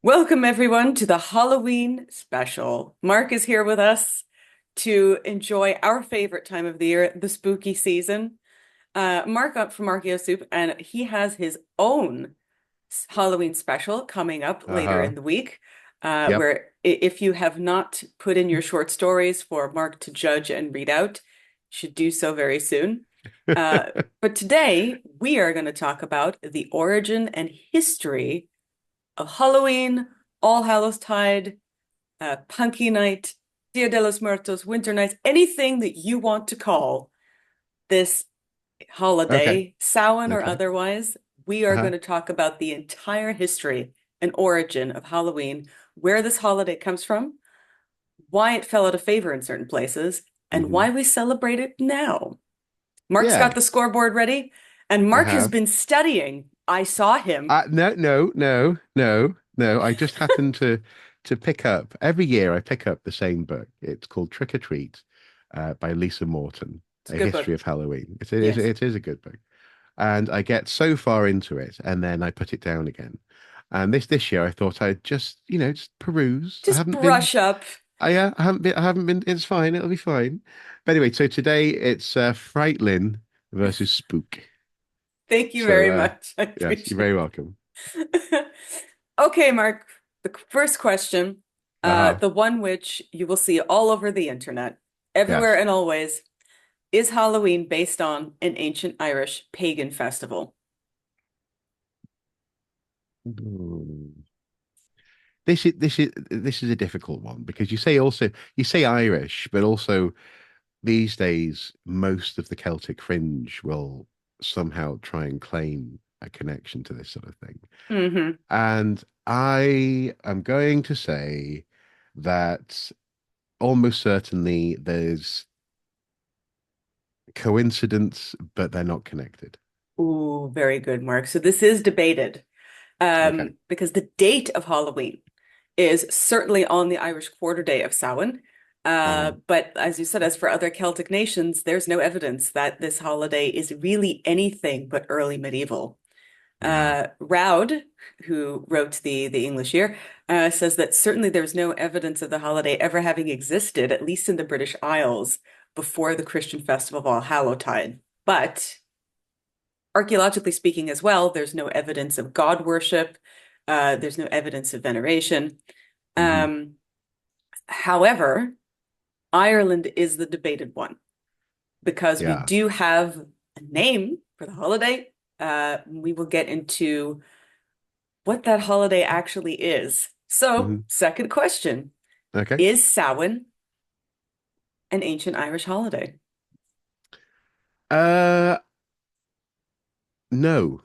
Welcome, everyone, to the Halloween special. Mark is here with us to enjoy our favorite time of the year, the spooky season. Mark up from Archaeosoup, and he has his own Halloween special coming up later Uh-huh. in the week, Yep. where if you have not put in your short stories for Mark to judge and read out, you should do so very soon. Uh, but today, we are going to talk about the origin and history of Halloween, All Hallows Tide, Punky Night, Dia De Los Muertos, Winter Nights, anything that you want to call this Okay. holiday, Samhain or Okay. otherwise. We are Uh-huh. going to talk about the entire history and origin of Halloween, where this holiday comes from, why it fell out of favor in certain places, and Hmm. why we celebrate it now. Mark's got Yeah, the scoreboard ready, and I Mark has have. been studying. I saw him. No. I just happened to pick up every year. I pick up the same book. It's called Trick or Treat, by Lisa Morton, It's a A good History book. of Halloween. It is Yes. it is a good book, and I get so far into it, and then I put it down again. And this year, I thought I'd just peruse. I Just haven't been. brush up. I haven't been. I haven't been. It's fine. It'll be fine. But anyway, so today it's Frightlin versus Spook. Thank you So very much. I yes, you're very appreciate welcome. it. Okay, Mark, the first question, Uh-huh. the one which you will see all over the internet, everywhere Yes. and always, is Halloween based on an ancient Irish pagan festival? Hmm. This is a difficult one because you say Irish, but also these days most of the Celtic fringe will somehow try and claim a connection to this sort of thing. Hmm. And I am going to say that almost certainly there's coincidence, but they're not connected. Ooh, very good, Mark. So this is debated, Okay. because the date of Halloween is certainly on the Irish quarter day of Samhain. Hmm. But as you said, as for other Celtic nations, there's no evidence that this holiday is really anything but early medieval. Yeah. Roud, who wrote the English year, says that certainly there's no evidence of the holiday ever having existed, at least in the British Isles, before the Christian festival of All Hallowtide. But archaeologically speaking as well, there's no evidence of god worship. There's no evidence of veneration. Hmm. Um, However, Ireland is the debated one because we Yeah. do have a name for the holiday. We will get into what that holiday actually is. So, Hmm. second question, Okay. is Samhain an ancient Irish holiday? Uh, no.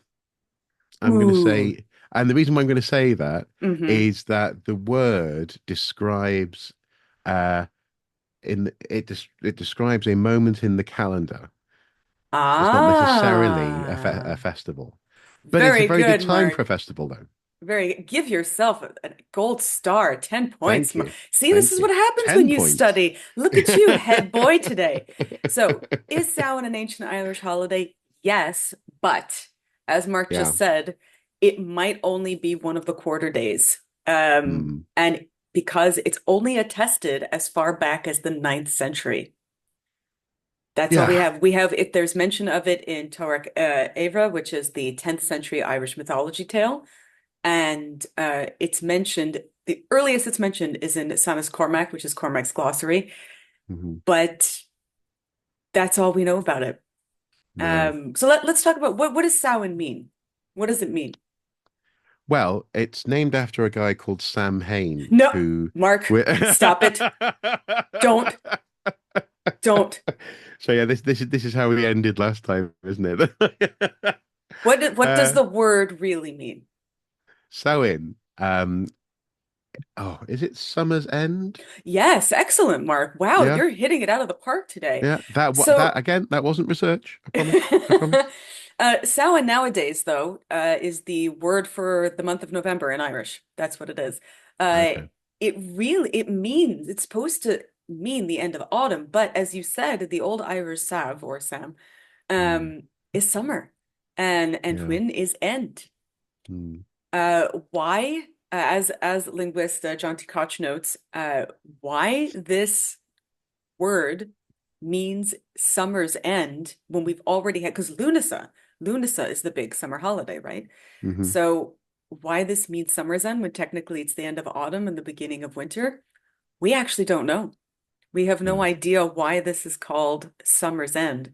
I'm going to Ooh. say, and the reason why I'm going to say that Mm-hmm. is that the word describes, uh, it describes a moment in the calendar. It's not necessarily a Ah, festival, but it's a very very good good, time for a Mark. festival, though. Give yourself a gold star, 10 points. Thank you. See, this Thank is you. what happens when 10 you points. study. Look at you, head boy today. So, is Samhain an ancient Irish holiday? Yes, but as Mark Yeah. just said, it might only be one of the quarter days. Mm. And because it's only attested as far back as the ninth century. That's all we Yeah. have. We have if there's mention of it in Torach Evra, which is the 10th century Irish mythology tale. And it's mentioned, the earliest it's mentioned is in Sanus Cormac, which is Cormac's glossary, Hmm. but that's all we know about it. Yeah. So let's talk about what does Samhain mean? What does it mean? Well, it's named after a guy called Sam Hain, No, who. Mark, wi- stop it. Don't, don't. So yeah, this is how we ended last time, isn't it? What does uh, the word really mean? Sewin. Oh, is it Summer's End? Yes, excellent, Mark. Wow, Yeah, you're hitting it out of the park today. yeah. That So, again, that wasn't research. I promise. I promise. Samhain nowadays, though, is the word for the month of November in Irish. That's what it is. Uh, Okay. it means it's supposed to mean the end of autumn, but as you said, the old Irish Sav or Sam Mm, is summer, and yeah. Whin is end. Mm. Why? as linguist John T. Koch notes, why this word means summer's end when we've already had, because Lunasa is the big summer holiday, right? Hmm. So why this means summer's end when technically it's the end of autumn and the beginning of winter, we actually don't know. We have no No. idea why this is called summer's end.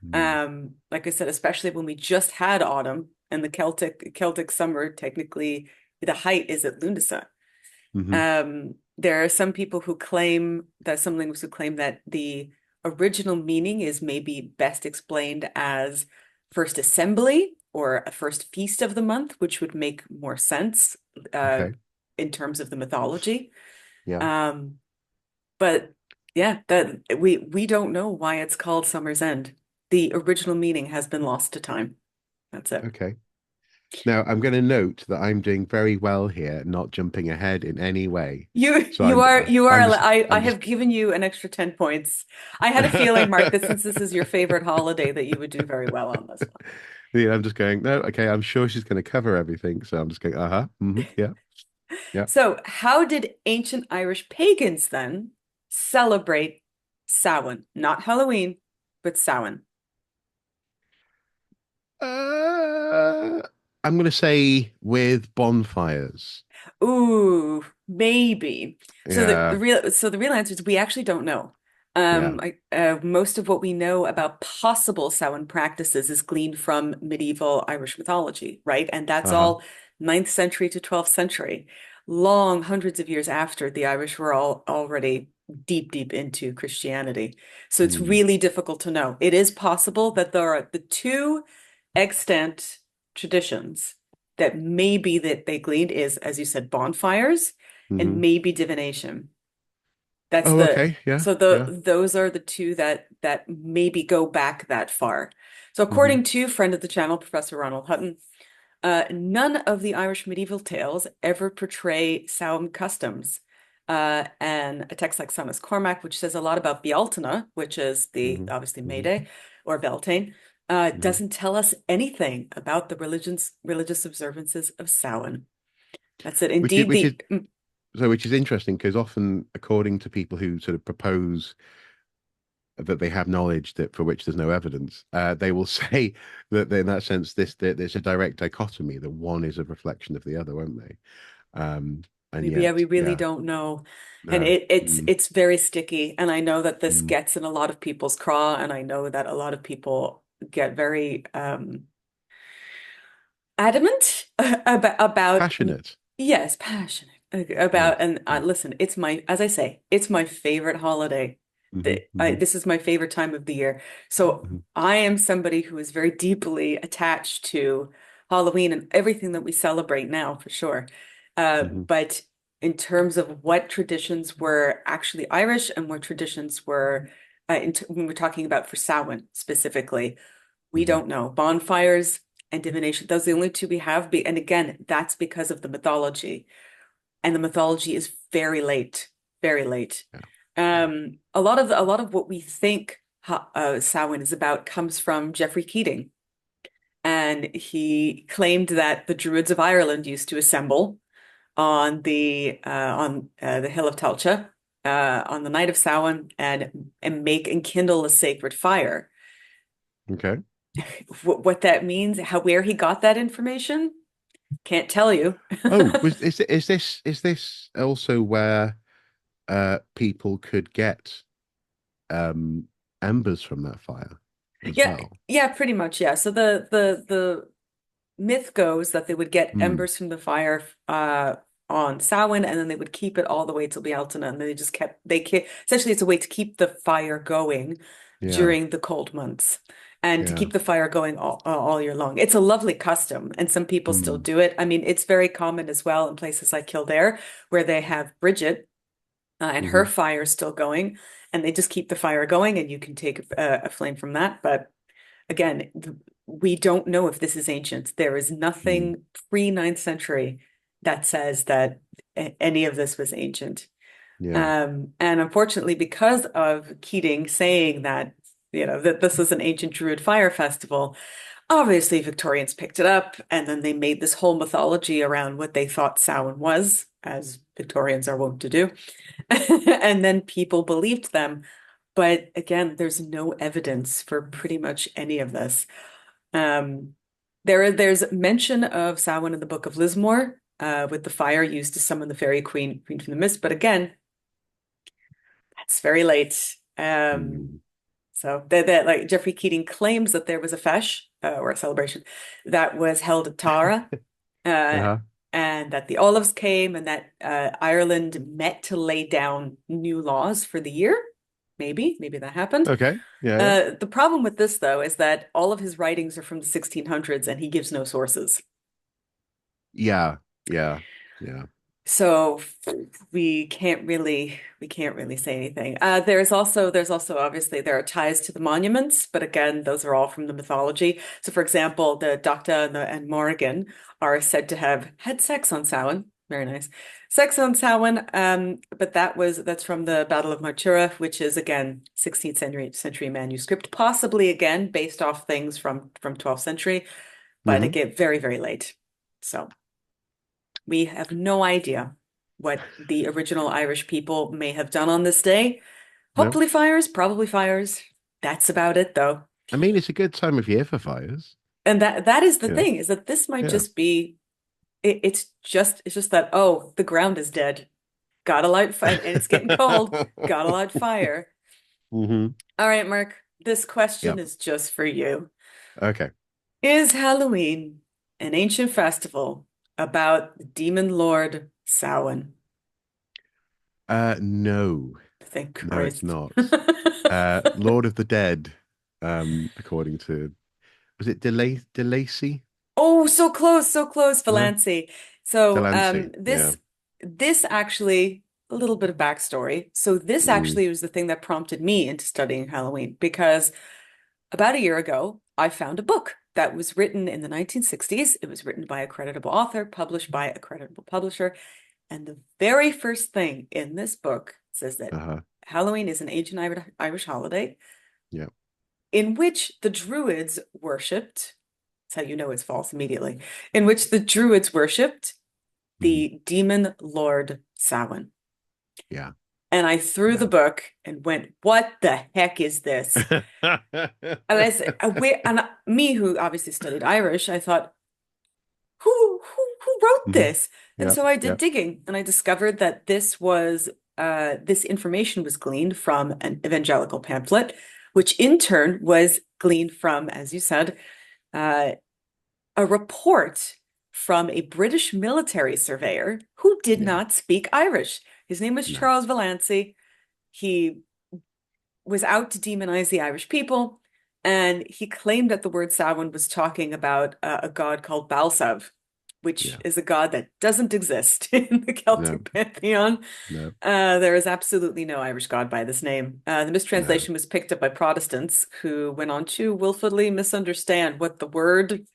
Mm. Like I said, especially when we just had autumn and the Celtic summer, technically the height is at Lunasa. Hmm. There are some people who claim that some linguists who claim that the original meaning is maybe best explained as first assembly or a first feast of the month, which would make more sense uh, Okay. in terms of the mythology. Yeah. Um, but yeah, that we don't know why it's called Summer's End. The original meaning has been lost to time. That's it. Okay. Now, I'm going to note that I'm doing very well here, not jumping ahead in any way. You So you are you are I'm just I I'm have just given you an extra 10 points. I had a feeling, Mark, that since this is your favorite holiday, that you would do very well on this one. yeah, I'm just going, no, okay, I'm sure she's going to cover everything. So I'm just going, yeah, yeah. So, how did ancient Irish pagans then celebrate Samhain? Not Halloween, but Samhain. Uh, I'm going to say with bonfires. Ooh, maybe. So Yeah, the real answer is we actually don't know. yeah. Most of what we know about possible Samhain practices is gleaned from medieval Irish mythology, right? And that's Uh-huh. all ninth century to 12th century, long hundreds of years after the Irish were all already deep into Christianity. So it's Mm, really difficult to know. It is possible that there are the two extant traditions that maybe that they gleaned is, as you said, bonfires and hmm. maybe divination. That's Oh, the okay. Yeah, so yeah. those are the two that maybe go back that far. So Hmm. according to friend of the channel, Professor Ronald Hutton, none of the Irish medieval tales ever portray Samhain customs. And a text like Thomas Cormac, which says a lot about Bealtaine, which is the Hmm. obviously May Hmm. Day or Beltane, Hmm. doesn't tell us anything about the religious observances of Samhain. That's it. Which is Indeed, which is the which is interesting because often, according to people who sort of propose that they have knowledge that for which there's no evidence, they will say that in that sense, there's a direct dichotomy that one is a reflection of the other, won't they? And yeah, we yet, really yeah, don't know. And no, mm, it's very sticky. And I know that this mm. gets in a lot of people's craw, and I know that a lot of people get very adamant about Passionate. yes, passionate Yeah, about and yeah. listen, it's my as I say, it's my favorite holiday. Hmm. Hmm. This is my favorite time of the year. So Hmm. I am somebody who is very deeply attached to Halloween and everything that we celebrate now for sure. Hmm. But in terms of what traditions were actually Irish and what traditions were when we're talking about for Samhain specifically, we Hmm. don't know. Bonfires and divination, those are the only two we have. And again, that's because of the mythology. And the mythology is very late, very late. Yeah, yeah. A lot of what we think Samhain is about comes from Geoffrey Keating. And he claimed that the Druids of Ireland used to assemble on the hill of Talcha on the night of Samhain and make and kindle a sacred fire. Okay. What that means, how where he got that information, can't tell you. Oh, is this also where people could get um embers from that fire as Yeah, well? yeah, pretty much, yeah. So the myth goes that they would get Hmm. embers from the fire on Samhain, and then they would keep it all the way till Bealtaine, and they just kept essentially it's a way to keep the fire going Yeah, during the cold months and to yeah. keep the fire going all year long. It's a lovely custom, and some people still Hmm. do it. I mean, it's very common as well in places like Kildare where they have Bridget and her Hmm. fire is still going, and they just keep the fire going, and you can take a flame from that. But again, we don't know if this is ancient. There is Hmm. nothing pre ninth century that says that any of this was ancient. Yeah. And unfortunately, because of Keating saying that that this is an ancient Druid fire festival. Obviously, Victorians picked it up and then they made this whole mythology around what they thought Samhain was, as Victorians are wont to do. And then people believed them. But again, there's no evidence for pretty much any of this. Um, there's mention of Samhain in the Book of Lismore, with the fire used to summon the fairy queen from the mist. But again, that's very late. Mm. So that like Geoffrey Keating claims that there was a feis, or a celebration that was held at Tara, uh, Uh-huh. and that the olives came and that Ireland met to lay down new laws for the year. Maybe that happened. Okay. Yeah, yeah. The problem with this, though, is that all of his writings are from the 1600s and he gives no sources. Yeah, yeah, yeah. So we can't really say anything. There's also obviously there are ties to the monuments, but again, those are all from the mythology. So for example, the Docta and Morrigan are said to have had sex on Samhain. Very nice. Sex on Samhain, but that's from the Battle of Martura, which is again 16th century manuscript, possibly again based off things from 12th century, but Hmm. again, very, very late. So we have no idea what the original Irish people may have done on this day. No. Hopefully fires, probably fires. That's about it though. I mean, it's a good time of year for fires. And that is the Yeah, thing, is that this might yeah. just be it's just that, oh, the ground is dead. Gotta light fire, and it's getting cold. Gotta light fire. Hmm. All right, Mark, this Yeah. question is just for you. Okay. Is Halloween an ancient festival about the demon lord Samhain? No, Thank no, it's Christ. not. Lord of the Dead, according to, was it DeLacy? Oh, so close, No, Valancy. So, Delancey. Yeah. this actually a little bit of backstory. So this Mm, actually was the thing that prompted me into studying Halloween because about a year ago, I found a book that was written in the 1960s. It was written by a creditable author, published by a creditable publisher, and the very first thing in this book says that uh-huh. Halloween is an ancient Irish holiday Yeah. in which the Druids worshipped. That's how you know it's false immediately. In which the Druids worshipped Hmm. the demon lord Samhain. Yeah. And I threw the Yeah. book and went, "What the heck is this?" And I said, me, who obviously studied Irish, I thought, who wrote Hmm. this? And Yeah. so I did Yeah. digging, and I discovered that this information was gleaned from an evangelical pamphlet, which in turn was gleaned from, as you said, uh, a report from a British military surveyor who did Yeah. not speak Irish. His name was No. Charles Valancy. He was out to demonize the Irish people, and he claimed that the word Samhain was talking about a god called Balsav, which Yeah. is a god that doesn't exist in the No. Celtic pantheon. No. There is absolutely no Irish god by this name. The No. mistranslation was picked up by Protestants who went on to willfully misunderstand what the word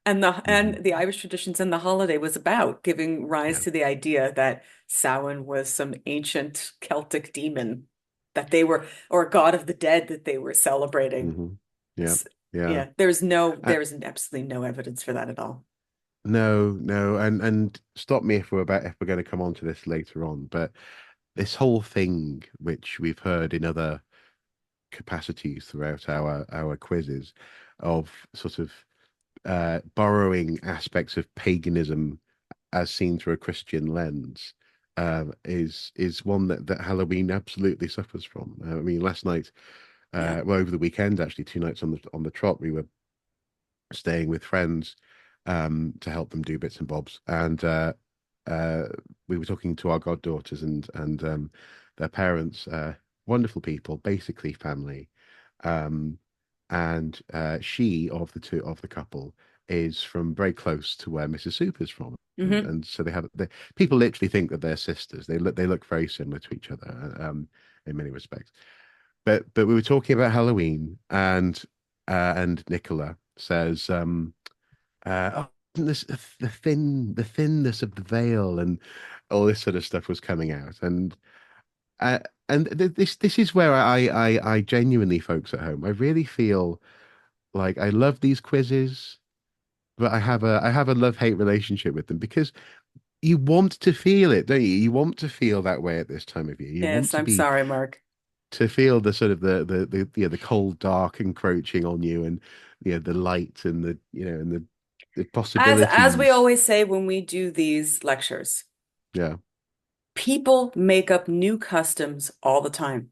Hmm. and the Irish traditions and the holiday was about, giving rise Yeah. to the idea that Samhain was some ancient Celtic demon that they were, or god of the dead that they were celebrating. Hmm. Yeah. S- Yeah. Yeah, Uh, there is absolutely no evidence for that at all. no, no, and stop me if we're going to come on to this later on, but this whole thing, which we've heard in other capacities throughout our quizzes, of sort of borrowing aspects of paganism as seen through a Christian lens, is one that Halloween absolutely suffers from. I mean, last night, Yeah. well, over the weekend, actually, 2 nights on the trot, we were staying with friends, to help them do bits and bobs, and uh, we were talking to our goddaughters and their parents, wonderful people, basically family. Um, and she of the two of the couple is from very close to where Mrs. Soup is from, Hmm. and so people literally think that they're sisters. They look very similar to each other, in many respects. But we were talking about Halloween, and Nicola says, oh, isn't this the thinness of the veil and all this sort of stuff was coming out, and and this is where I genuinely, folks at home, I really feel like I love these quizzes, but I have a love-hate relationship with them because you want to feel it, don't you? You want to feel that way at this time of year. You want Yes, to I'm be sorry, Mark. to feel the sort of the cold dark encroaching on you, and the light and the As we possibilities. always say when we do these lectures, Yeah. people make up new customs all the time.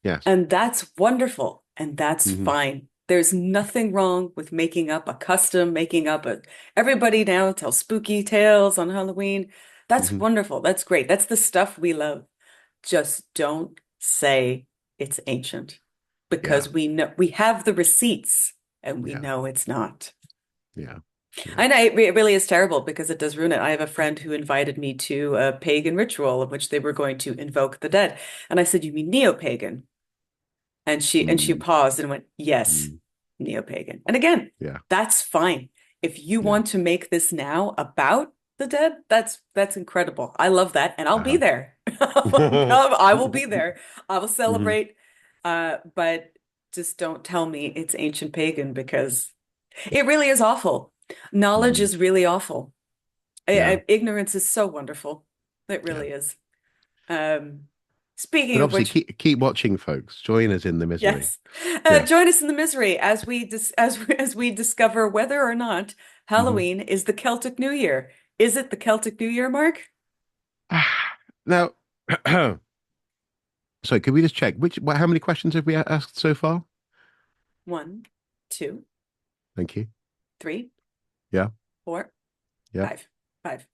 Yes. And that's wonderful. And that's Hmm. fine. There's nothing wrong with making up a custom, making up a, everybody now tells spooky tales on Halloween. That's Hmm. wonderful. That's great. That's the stuff we love. Just don't say it's ancient Yeah. because we know we have the receipts and we Yeah. know it's not. Yeah. Yeah. I know it really is terrible because it does ruin it. I have a friend who invited me to a pagan ritual in which they were going to invoke the dead. And I said, "You mean neo-pagan?" And she Mm, paused and went, "Yes, mm, neo-pagan." And again, yeah. that's fine. If you Yeah. want to make this now about the dead, that's incredible. I love that, and I'll be Uh-huh. there. I will be there. I will Hmm. celebrate. But just don't tell me it's ancient pagan because it really is awful. Knowledge Mm, is really awful. yeah. Ignorance is so wonderful. It Yeah. really is. Um, Speaking But of obviously, which, keep watching, folks. Join us in the misery. yes. Yeah. Join us in the misery as as we discover whether or not Hmm. Halloween is the Celtic New Year. Is it the Celtic New Year, Mark? Now, so can we just check how many questions have we asked so far? One, two, Thank you. three, Yeah. four, Yeah. five. Five.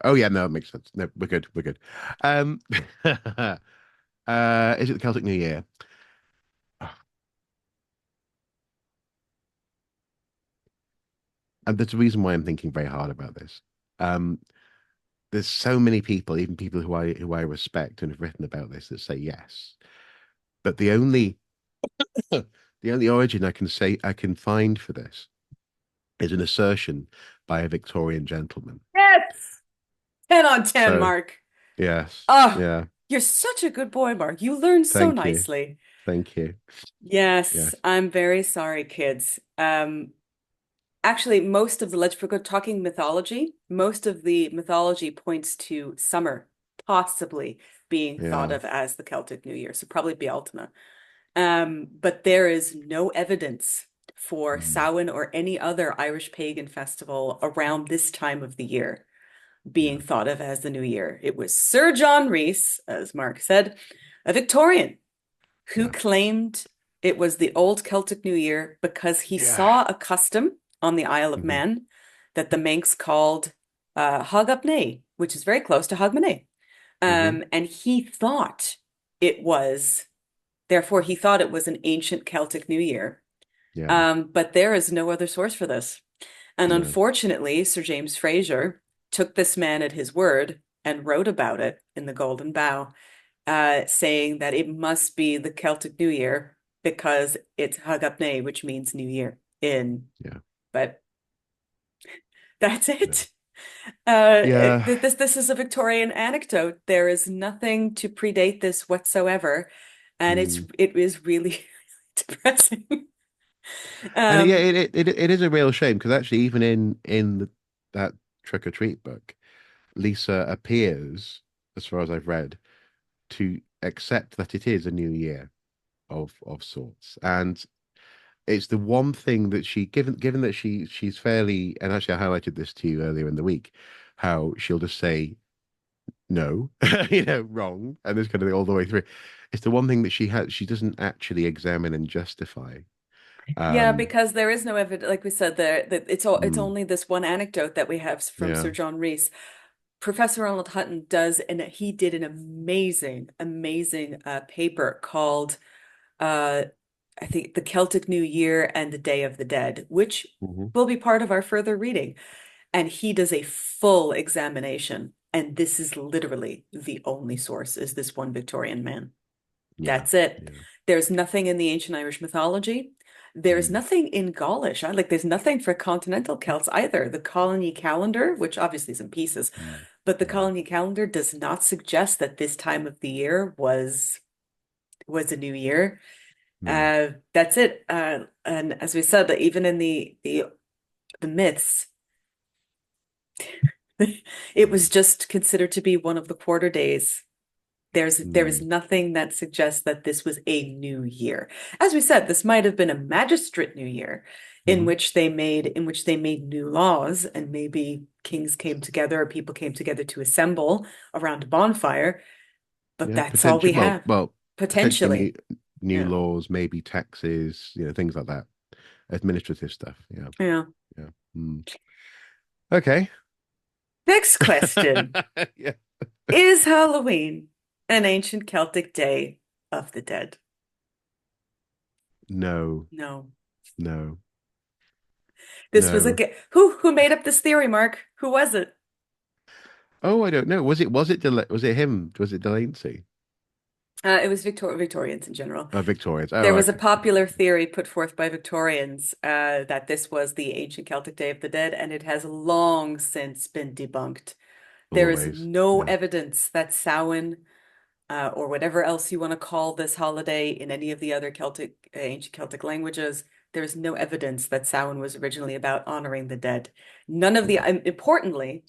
Oh, yeah. No, it makes sense. No, we're good. We're good. Um, is it the Celtic New Year? And there's a reason why I'm thinking very hard about this. Um, there's so many people, even people who I respect and have written about this, that say yes. But the only origin I can find for this is an assertion by a Victorian gentleman. Yes. 10 on 10, So Mark. yes, Oh, yeah. you're such a good boy, Mark. You learn so Thank you, nicely. thank you. Yes, Yes. I'm very sorry, kids. Actually, most of the legend, if we're talking mythology, most of the mythology points to summer possibly being thought Yeah. of as the Celtic New Year, so probably Bealtaine. But there is no evidence for Mm, Samhain or any other Irish pagan festival around this time of the year being yeah. thought of as the New Year. It was Sir John Rhys, as Mark said, a Victorian who Yeah. claimed it was the old Celtic New Year because he Yeah. saw a custom on the Isle of Hmm. Man that the Manx called Hogapney, which is very close to Hogmanay. Hmm. And he thought it was, therefore, he thought it was an ancient Celtic New Year. Yeah. But there is no other source for this. And No. unfortunately, Sir James Fraser took this man at his word and wrote about it in the Golden Bough, saying that it must be the Celtic New Year because it's Hagapne, which means New Year in, Yeah. but that's No. it. Yeah. This is a Victorian anecdote. There is nothing to predate this whatsoever, and Mm. it is really depressing. And yeah, Um, it is a real shame because actually, even that Trick or Treat book, Lisa appears, as far as I've read, to accept that it is a new year of sorts, and it's the one thing that given that she's fairly, and actually I highlighted this to you earlier in the week, how she'll just say no, wrong, and this kind of thing all the way through. It's the one thing that she doesn't actually examine and justify. yeah, Um, because there is no evidence, like we said, there that it's mm, only this one anecdote that we have from yeah. Sir John Rhys. Professor Ronald Hutton does, and he did an amazing paper called uh, I think The Celtic New Year and the Day of the Dead, which Hmm. will be part of our further reading. And he does a full examination. And this is literally the only source is this one Victorian man. Yeah. That's it. Yeah. There's nothing in the ancient Irish mythology. There's Mm, nothing in Gaulish. Like there's nothing for continental Celts either. The colony calendar, which obviously is in pieces, mm, but the mm, colony calendar does not suggest that this time of the year was a new year. no. That's it. And as we said, that even in the myths, it was Mm, just considered to be one of the quarter days. There is mm, nothing that suggests that this was a new year. As we said, this might have been a magistrate new year mhm. in which they made new laws, and maybe kings came together or people came together to assemble around a bonfire, but Yeah, that's all potential. we have, Well, potentially potentially. new Yeah. laws, maybe taxes, things like that, administrative stuff. Yeah, Yeah. yeah. Mm. Okay. Next question. Yeah. Is Halloween an ancient Celtic day of the dead? No, No. no, This was a no. ge- who made up this theory, Mark? Who was it? Oh, I don't know. Was it him? Was it Delancey? It was Victorians in general. Victorians. Oh, There was a okay. popular theory put forth by Victorians that this was the ancient Celtic Day of the Dead, and it has long since been debunked. There is Always. no Yeah. evidence that Samhain, or whatever else you want to call this holiday in any of the other ancient Celtic languages, there is no evidence that Samhain was originally about honoring the dead. None of the, No. importantly,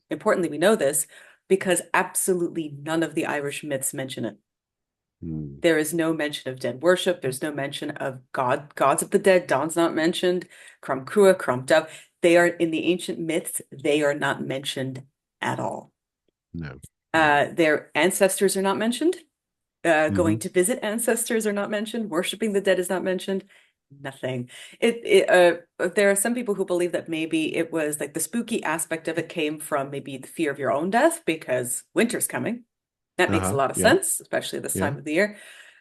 we know this because absolutely none of the Irish myths mention it. Mm, There is no mention of dead worship. There's no mention of gods of the dead. Dawn's not mentioned. Crom Crua, Crom Dubh. They are in the ancient myths. They are not mentioned at all. no. No. Their ancestors are not mentioned. Hmm. Going to visit ancestors are not mentioned. Worshiping the dead is not mentioned. Nothing. There are some people who believe that maybe it was like the spooky aspect of it came from maybe the fear of your own death because winter's coming. That makes a Uh-huh. lot of Yeah. sense, especially this Yeah. time of the year.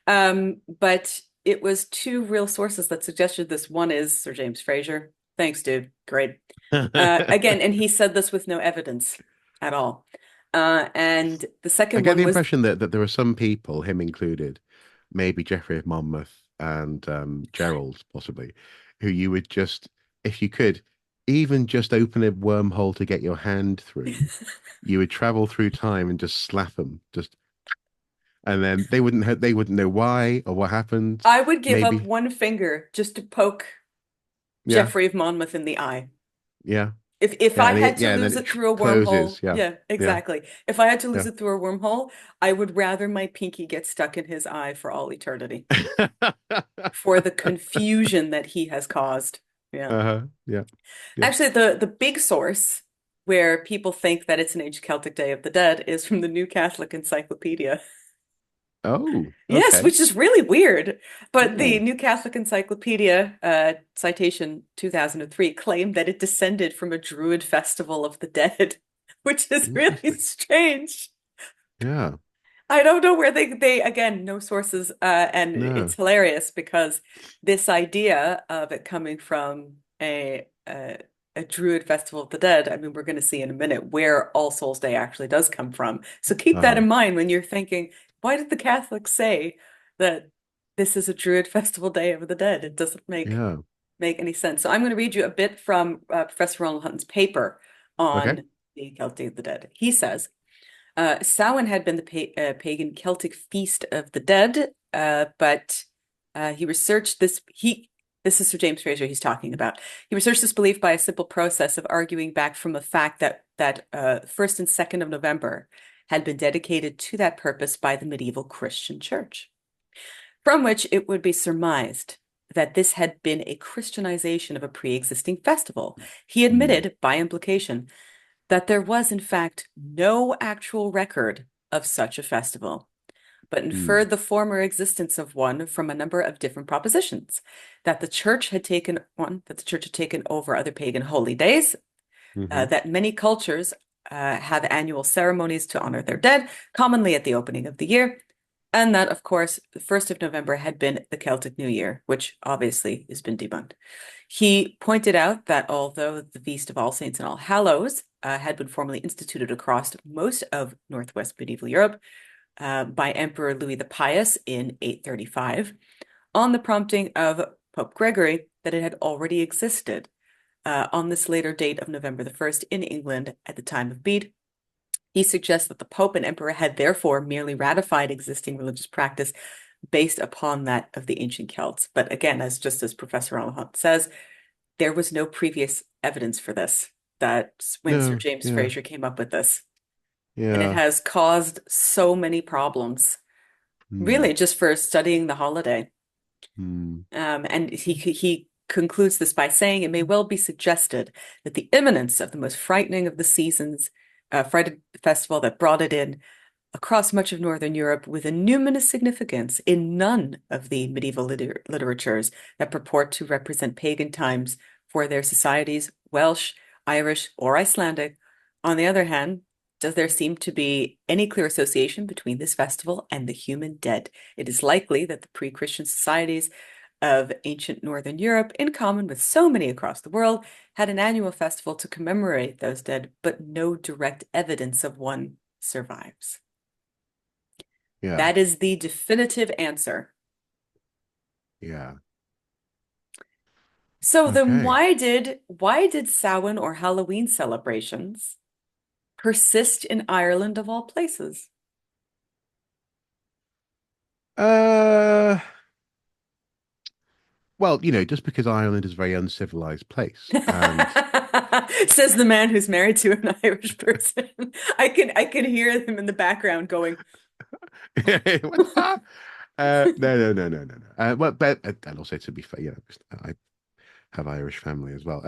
But it was two real sources that suggested this. One is Sir James Fraser. Thanks, dude. Great. Again, and he said this with no evidence at all. And the I second get one the was impression that there are some people, him included, maybe Geoffrey of Monmouth and Gerald possibly, who you would just, if you could, even just open a wormhole to get your hand through, you would travel through time and just slap them, just, and then they wouldn't know why or what happened. I would give up Maybe, one finger just to poke yeah, Geoffrey of Monmouth in the eye. yeah, If yeah, I and had to then lose it it through a closes. wormhole, Yeah, yeah, yeah, exactly. If I had to lose yeah. it through a wormhole, I would rather my pinky get stuck in his eye for all eternity for the confusion that he has caused. Yeah. Uh-huh. Yeah, yeah. Actually, the big source where people think that it's an ancient Celtic Day of the Dead is from the New Catholic Encyclopedia. Oh, Yes, okay. which is really weird. But the Oh, New Catholic Encyclopedia, citation 2003, claimed that it descended from a Druid festival of the dead, which is really interesting. strange. Yeah. I don't know where they again, no sources, and it's No. hilarious because this idea of it coming from a Druid festival of the dead, I mean, we're going to see in a minute where All Souls Day actually does come from. So keep that Uh-huh. in mind when you're thinking, why did the Catholics say that this is a Druid festival day of the dead? It doesn't Yeah. make any sense. So I'm going to read you a bit from Professor Ronald Hutton's paper Okay. on the Celtic of the Dead. He says. Samhain had been the pagan Celtic feast of the dead, but he researched this. This is Sir James Fraser he's talking about. He researched this belief by a simple process of arguing back from the fact that 1st and 2nd of November had been dedicated to that purpose by the medieval Christian Church, from which it would be surmised that this had been a Christianization of a pre-existing festival. He Mm. admitted, by implication, that there was, in fact, no actual record of such a festival, but Mm. inferred the former existence of one from a number of different propositions. That the church had taken over other pagan holy days, Hmm. that many cultures have annual ceremonies to honor their dead, commonly at the opening of the year, and that, of course, the 1st of November had been the Celtic New Year, which obviously has been debunked. He pointed out that although the Feast of All Saints and All Hallows had been formally instituted across most of Northwest medieval Europe by Emperor Louis the Pious in 835, on the prompting of Pope Gregory, that it had already existed on this later date of November the 1st in England at the time of Bede. He suggests that the Pope and Emperor had therefore merely ratified existing religious practice based upon that of the ancient Celts. But again, as Professor Hunt says, there was no previous evidence for this. That's when Sir No, James yeah, Frazer came up with this. And it yeah. has caused so many problems, Hmm. really, just for studying the holiday. Hmm. And he concludes this by saying it may well be suggested that the imminence of the most frightening of the seasons, Friday festival that brought it in across much of Northern Europe with a numinous significance in none of the medieval literatures that purport to represent pagan times for their societies, Welsh, Irish, or Icelandic. On the other hand, does there seem to be any clear association between this festival and the human dead? It is likely that the pre-Christian societies of ancient Northern Europe, in common with so many across the world, had an annual festival to commemorate those dead, but no direct evidence of one survives. Yeah. That is the definitive answer. Yeah. So then Okay. why did Samhain or Halloween celebrations persist in Ireland of all places? Uh, well, just because Ireland is a very uncivilized place, and Says the man who's married to an Irish person. I can hear them in the background going, what the? No, no, no, no, no, no. Well, but and also to be fair, I have Irish family as well.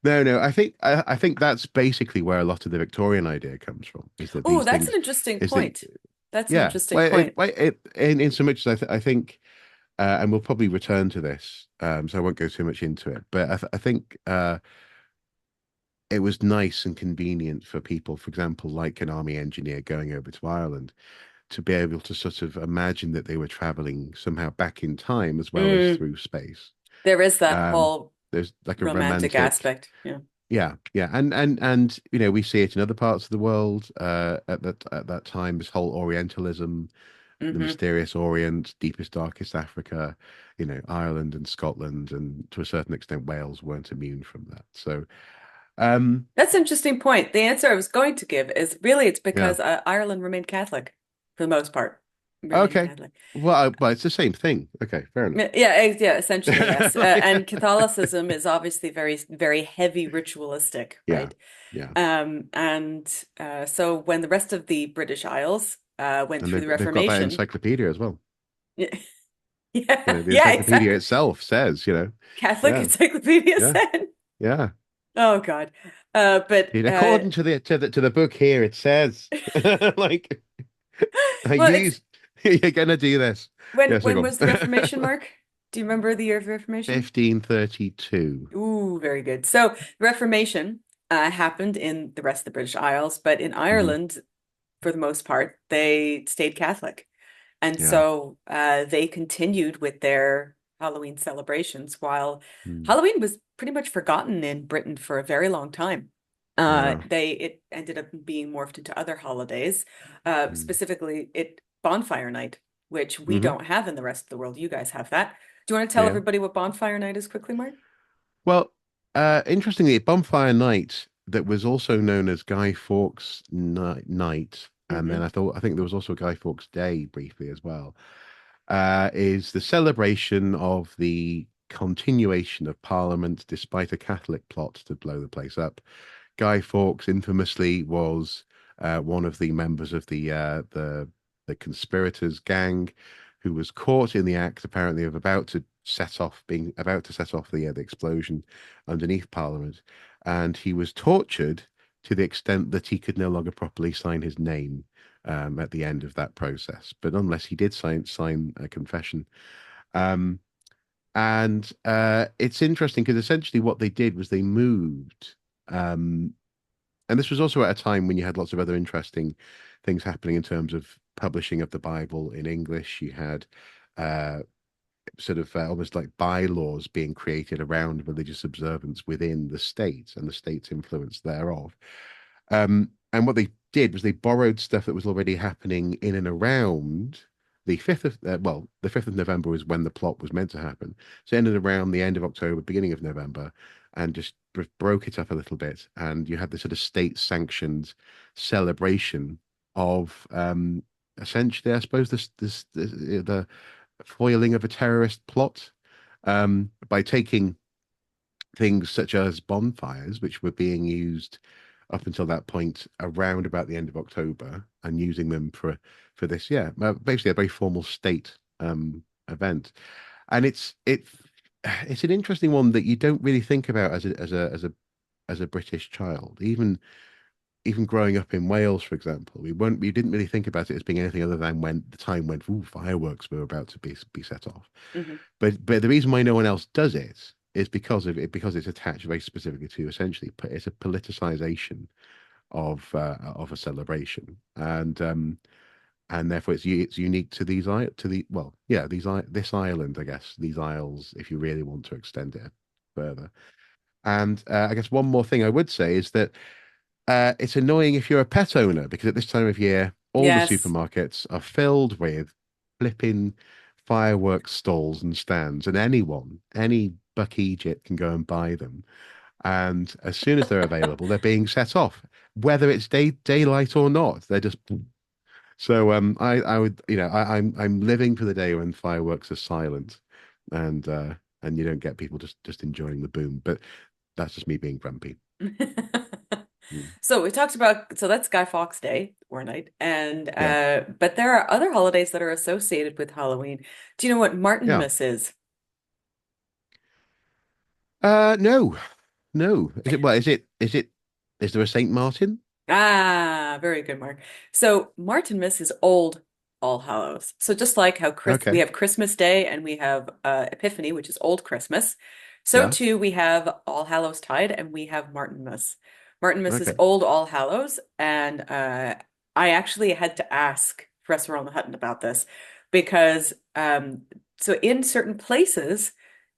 No, no. I think that's basically where a lot of the Victorian idea comes from. Is that "Oh, these that's an things interesting is that point. That's an yeah. interesting Well, point." in so much as I think, and we'll probably return to this, so I won't go too much into it. But I think it was nice and convenient for people, for example, like an army engineer going over to Ireland, to be able to sort of imagine that they were traveling somehow back in time as well as Mm, through space. there is that Um, whole there's like a romantic romantic, aspect. Yeah. yeah, yeah, and we see it in other parts of the world. At that time, this whole Orientalism, the Hmm. mysterious Orient, deepest, darkest Africa, Ireland and Scotland, and to a certain extent Wales weren't immune from that. So, um, That's an interesting point. The answer I was going to give is really it's yeah, because Ireland remained Catholic for the most part. Remained okay. Catholic. Well, it's the same thing. Okay, fair enough. Yeah, essentially, yes. And Like, Catholicism is obviously very, very heavy ritualistic, yeah, right? yeah, And so when the rest of the British Isles went and through they've the they've got that Reformation, encyclopedia as well. yeah, yeah, The yeah, encyclopedia exactly. itself says, Catholic yeah, Encyclopedia yeah, said, yeah. "Oh God," but According to the book here, it says like well, it's you're gonna do this. when Yeah, so when go was the Reformation, on. Mark? Do you remember the year of the Reformation? 1532. Ooh, very good. So the Reformation happened in the rest of the British Isles, but in Hmm. Ireland, for the most part, they stayed Catholic. And Yeah. so they continued with their Halloween celebrations while Mm. Halloween was pretty much forgotten in Britain for a very long time. Yeah. It ended up being morphed into other holidays, Mm. specifically Bonfire Night, which we Hmm. don't have in the rest of the world. You guys have that. Do you want to tell Yeah. everybody what Bonfire Night is quickly, Mark? Well, interestingly, Bonfire Night, that was also known as Guy Fawkes Night, and then Hmm. I think there was also Guy Fawkes Day briefly as well, is the celebration of the continuation of Parliament despite a Catholic plot to blow the place up. Guy Fawkes infamously was one of the members of the conspirators gang, who was caught in the act apparently of being about to set off the explosion underneath Parliament, and he was tortured to the extent that he could no longer properly sign his name at the end of that process. But nonetheless, he did sign a confession. Um, and it's interesting because essentially what they did was they moved. Um, and this was also at a time when you had lots of other interesting things happening in terms of publishing of the Bible in English. You had uh, sort of almost like bylaws being created around religious observance within the state and the state's influence thereof. And what they did was they borrowed stuff that was already happening in and around. the 5th of the 5th of November was when the plot was meant to happen. So it ended around the end of October, beginning of November, and just broke it up a little bit. And you had this sort of state sanctioned celebration of essentially, I suppose, the foiling of a terrorist plot by taking things such as bonfires, which were being used up until that point around about the end of October, and using them for this, yeah, basically a very formal state event. And it's an interesting one that you don't really think about as a British child, even growing up in Wales, for example. We didn't really think about it as being anything other than when the time when ooh, fireworks were about to be set off. Hmm. But the reason why no one else does it is because it's attached very specifically to essentially it's a politicization of a celebration, and therefore it's unique to this island, I guess, these isles, if you really want to extend it further. And I guess one more thing I would say is that it's annoying if you're a pet owner, because at this time of year, all the Yes. supermarkets are filled with flipping fireworks stalls and stands, and any buck Egypt can go and buy them. And as soon as they're available, they're being set off, whether it's daylight or not. They're just so. I would, I'm living for the day when fireworks are silent, and you don't get people just enjoying the boom. But that's just me being grumpy. Mm. So we talked about, so that's Guy Fawkes Day or night, and Yeah. but there are other holidays that are associated with Halloween. Do you know what Yeah. Martinmas is? No, no. Is there a Saint Martin? Ah, very good, Mark. So Martinmas is Old All Hallows. So just like how we Okay. have Christmas Day and we have Epiphany, which is Old Christmas, so Yeah. too we have All Hallows Tide and we have Martinmas. Martinmas is Okay. Old All Hallows, and I actually had to ask Professor Ron Hutton about this because so in certain places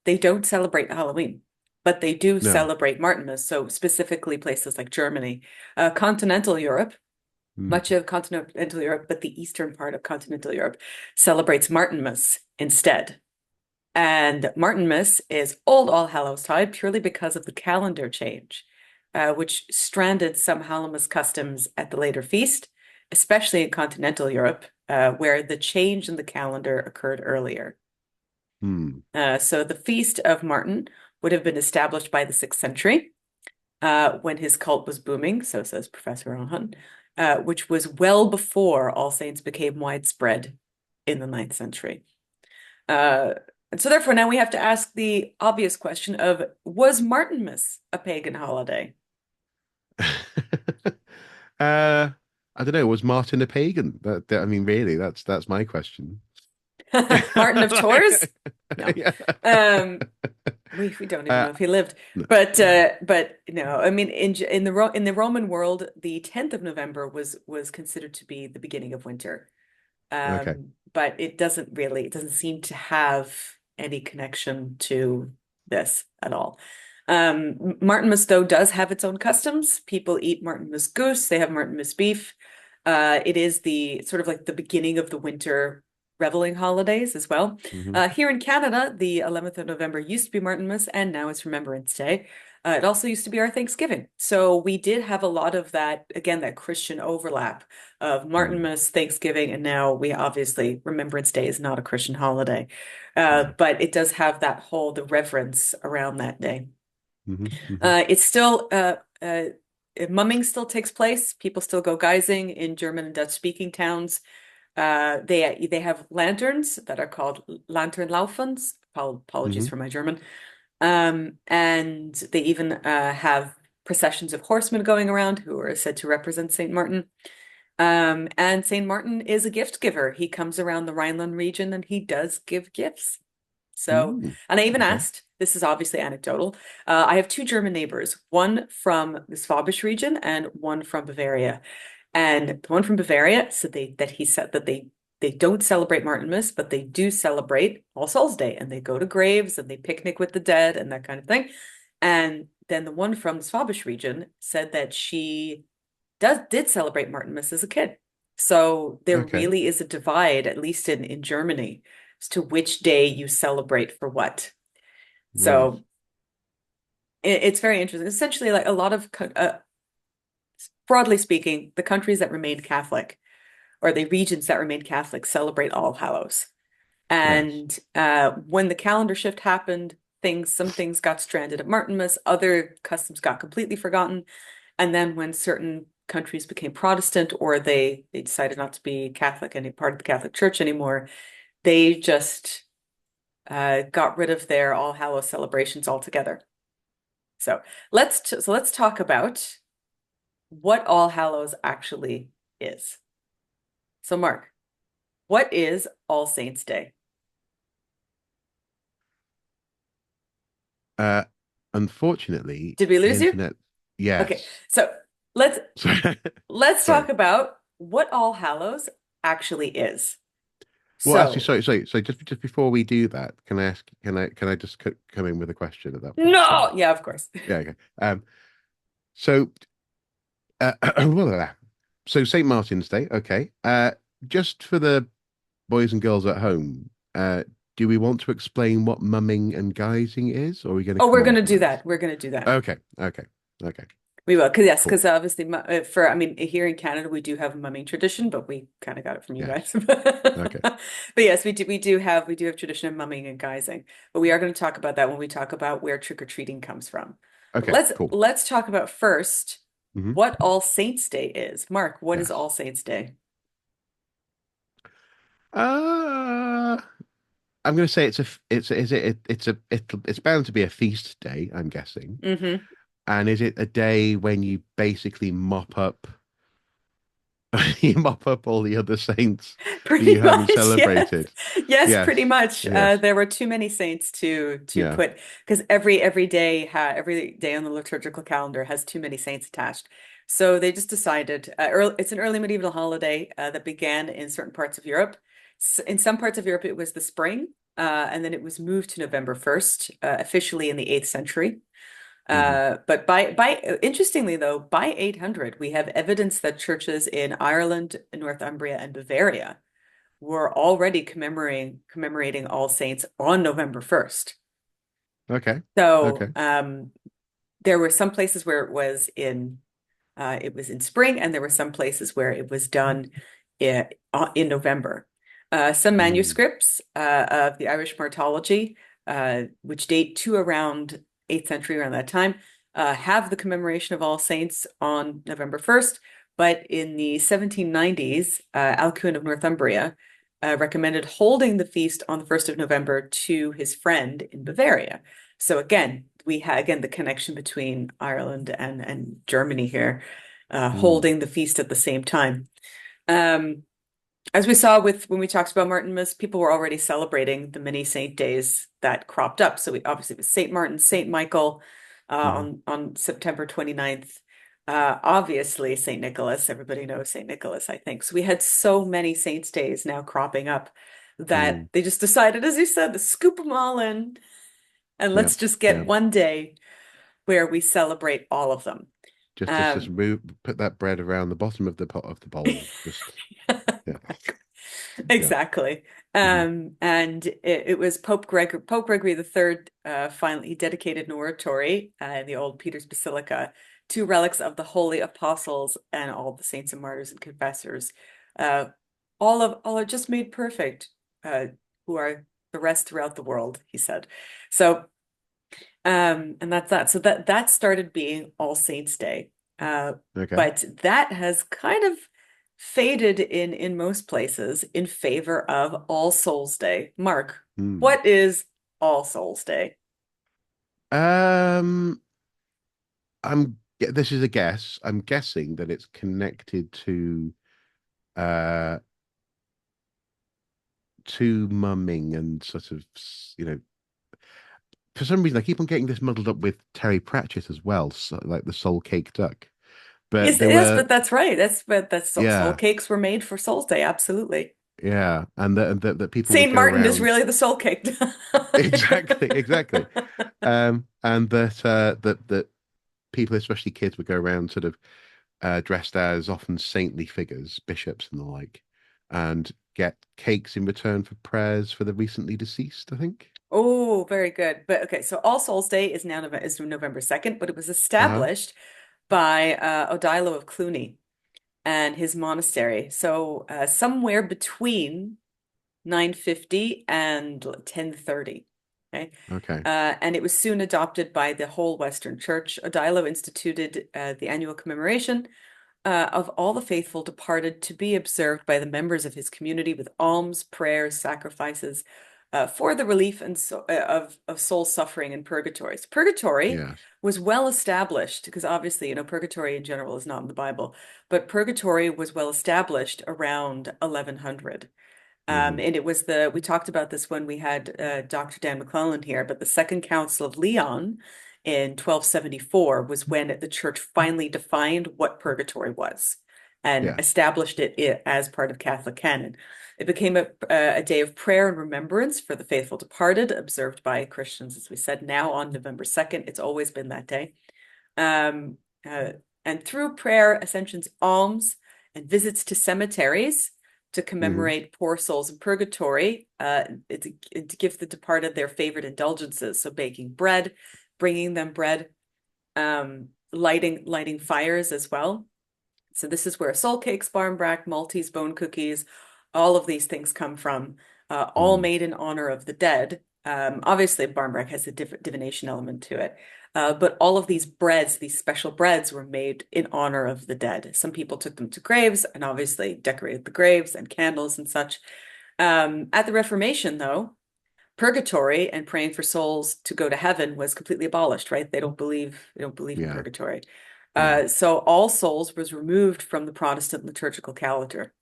they don't celebrate Halloween, but they do No. celebrate Martinmas. So specifically places like Germany, continental Europe, Mm. much of continental Europe, but the eastern part of continental Europe celebrates Martinmas instead. And Martinmas is Old All Hallows Tide purely because of the calendar change, which stranded some Hallowmas customs at the later feast, especially in continental Europe, where the change in the calendar occurred earlier. Mm. So the Feast of Martin would have been established by the 6th century, when his cult was booming, so says Professor Ron, which was well before All Saints became widespread in the 9th century. Uh, and so therefore now we have to ask the obvious question of, was Martinmas a pagan holiday? uh, I don't know. Was Martin a pagan? I mean, really, that's my question. Martin of Tours? No. Yeah. Um, we don't even Uh, know if he lived, no, no. but no, I mean in the Roman world, the 10th of November was considered to be the beginning of winter. Okay. But it doesn't seem to have any connection to this at all. Martinmas though does have its own customs. People eat Martinmas goose, they have Martinmas beef. It is the sort of like the beginning of the winter reveling holidays as well. Hmm. Here in Canada, the 11th of November used to be Martinmas, and now it's Remembrance Day. It also used to be our Thanksgiving. So we did have a lot of that, again, that Christian overlap of Mm. Martinmas, Thanksgiving, and now we obviously, Remembrance Day is not a Christian holiday. No. But it does have that whole, the reverence around that day. Hmm. Hmm. It's still, mumming still takes place. People still go guising in German and Dutch speaking towns. They have lanterns that are called Lanternlaufens. Apologies Hmm. for my German. And they even have processions of horsemen going around who are said to represent Saint Martin. And Saint Martin is a gift giver. He comes around the Rhineland region and he does give gifts. So, Mm. and I even Okay. asked, this is obviously anecdotal. I have two German neighbors, one from the Swabish region and one from Bavaria. And the one from Bavaria said he said that they don't celebrate Martinmas, but they do celebrate All Souls Day, and they go to graves and they picnic with the dead and that kind of thing. And then the one from the Swabish region said that she did celebrate Martinmas as a kid. So there Okay. really is a divide, at least in Germany, as to which day you celebrate for what. Right. So it's very interesting. Essentially, like a lot of, broadly speaking, the countries that remained Catholic or the regions that remained Catholic celebrate All Hallows. Yes. And when the calendar shift happened, some things got stranded at Martinmas, other customs got completely forgotten. And then when certain countries became Protestant or they decided not to be Catholic, any part of the Catholic Church anymore, they just got rid of their All Hallows celebrations altogether. So let's talk about what All Hallows actually is. So Mark, what is All Saints' Day? Uh, Unfortunately, Did we the lose you? internet. Okay, Yes. so let's Sorry. let's talk Sorry. about what All Hallows actually is. Well, actually, So, sorry. So just before we do that, can I ask? Can I just come in with a question at that point? Sorry. no, yeah, of course. Yeah. Okay. So so St. Martin's Day. Okay. Just for the boys and girls at home, do we want to explain what mumming and guising is, or are we going to Oh, come we're on gonna to do that? that. We're gonna do that. Okay. Okay. Okay. We will, because yes, Cool. because obviously, I mean, here in Canada, we do have a mumming tradition, but we kind of got it from you Yes. guys. Okay. But yes, we do have tradition of mumming and guising. But we are going to talk about that when we talk about where trick-or-treating comes from. But Okay. let's Cool. let's talk about first Hmm. what All Saints' Day is. Mark, what is Yes. All Saints' Day? Uh, I'm going to say it's is it it's bound to be a feast day, I'm guessing. Hmm. And is it a day when you basically mop up you mop up all the other saints that you Pretty haven't much, yes. celebrated? Yes, pretty Yes. much. Yes. There were too many saints to Yeah. put because every day on the liturgical calendar has too many saints attached. So they just decided it's an early medieval holiday that began in certain parts of Europe. In some parts of Europe, it was the spring, and then it was moved to November 1st, officially in the 8th century. Hmm. But by interestingly though, by 800, we have evidence that churches in Ireland, Northumbria, and Bavaria were already commemorating All Saints on November 1st. Okay. So Okay. there were some places where it was in spring, and there were some places where it was done in November. Some Mm. manuscripts of the Irish Martyrology, which date to around 8th century, around that time, have the commemoration of All Saints on November 1st. But in the 1790s, Alcuin of Northumbria recommended holding the feast on the 1st of November to his friend in Bavaria. So again, we have again the connection between Ireland and Germany here, Mm. holding the feast at the same time. Um, as we saw with when we talked about Martinmas, people were already celebrating the many saint days that cropped up. So we obviously it was Saint Martin, Saint Michael Hmm. on September 29th. Obviously, Saint Nicholas, everybody knows Saint Nicholas, I think. So we had so many saints' days now cropping up that Mm. they just decided, as you said, to scoop them all in and Yeah. let's just get Yeah. one day where we celebrate all of them. Just Um, move, put that bread around the bottom of the pot of the bowl. Just yeah. Yeah. exactly. Hmm. And it was Pope Gregory III finally he dedicated an oratory in the old Peter's Basilica to relics of the holy apostles and all the saints and martyrs and confessors. Uh, all are just made perfect, who are the rest throughout the world, he said. So and that's that. So that started being All Saints' Day. Uh, Okay. but that has kind of faded in most places in favor of All Souls' Day. Mark, Mm. what is All Souls' Day? Um, this is a guess. I'm guessing that it's connected uh to mumming and sort of for some reason I keep on getting this muddled up with Terry Pratchett as well, so, like the Soul Cake Duck. But Yes, there yes, were but that's right. That's soul yeah, cakes were made for Souls' Day, absolutely. yeah, and that people would Saint go Martin is around really the soul cake. exactly. And that people, especially kids, would go around sort of dressed as often saintly figures, bishops and the like, and get cakes in return for prayers for the recently deceased, I think. Oh, very good. But okay, so All Souls Day is now November 2nd, but it was Uh-huh. established by Odilo of Cluny and his monastery. So somewhere between 950 and 1030. Okay. Okay. And it was soon adopted by the whole Western Church. Odilo instituted the annual commemoration of all the faithful departed to be observed by the members of his community with alms, prayers, sacrifices for the relief of soul suffering in purgatories. Purgatory Yes. was well established because obviously, purgatory in general is not in the Bible, but purgatory was well established around 1100. Hmm. And it was we talked about this when we had Dr. Dan McClellan here, but the Second Council of Leon in 1274 was when the church finally defined what purgatory was and Yeah. established it as part of Catholic canon. It became a day of prayer and remembrance for the faithful departed, observed by Christians, as we said, now on November 2nd. It's always been that day. Um, uh, and through prayer, ascensions, alms, and visits to cemeteries to Hmm. commemorate poor souls in purgatory, to give the departed their favorite indulgences. So baking bread, bringing them bread, lighting fires as well. So this is where soul cakes, barmbrack, Maltese bone cookies, all of these things come from, all Hmm. made in honor of the dead. Obviously, barmbrack has a divination element to it. But all of these breads, these special breads, were made in honor of the dead. Some people took them to graves and obviously decorated the graves and candles and such. At the Reformation, though, purgatory and praying for souls to go to heaven was completely abolished, right? They don't believe in Yeah. purgatory. Yeah. So All Souls was removed from the Protestant liturgical calendar.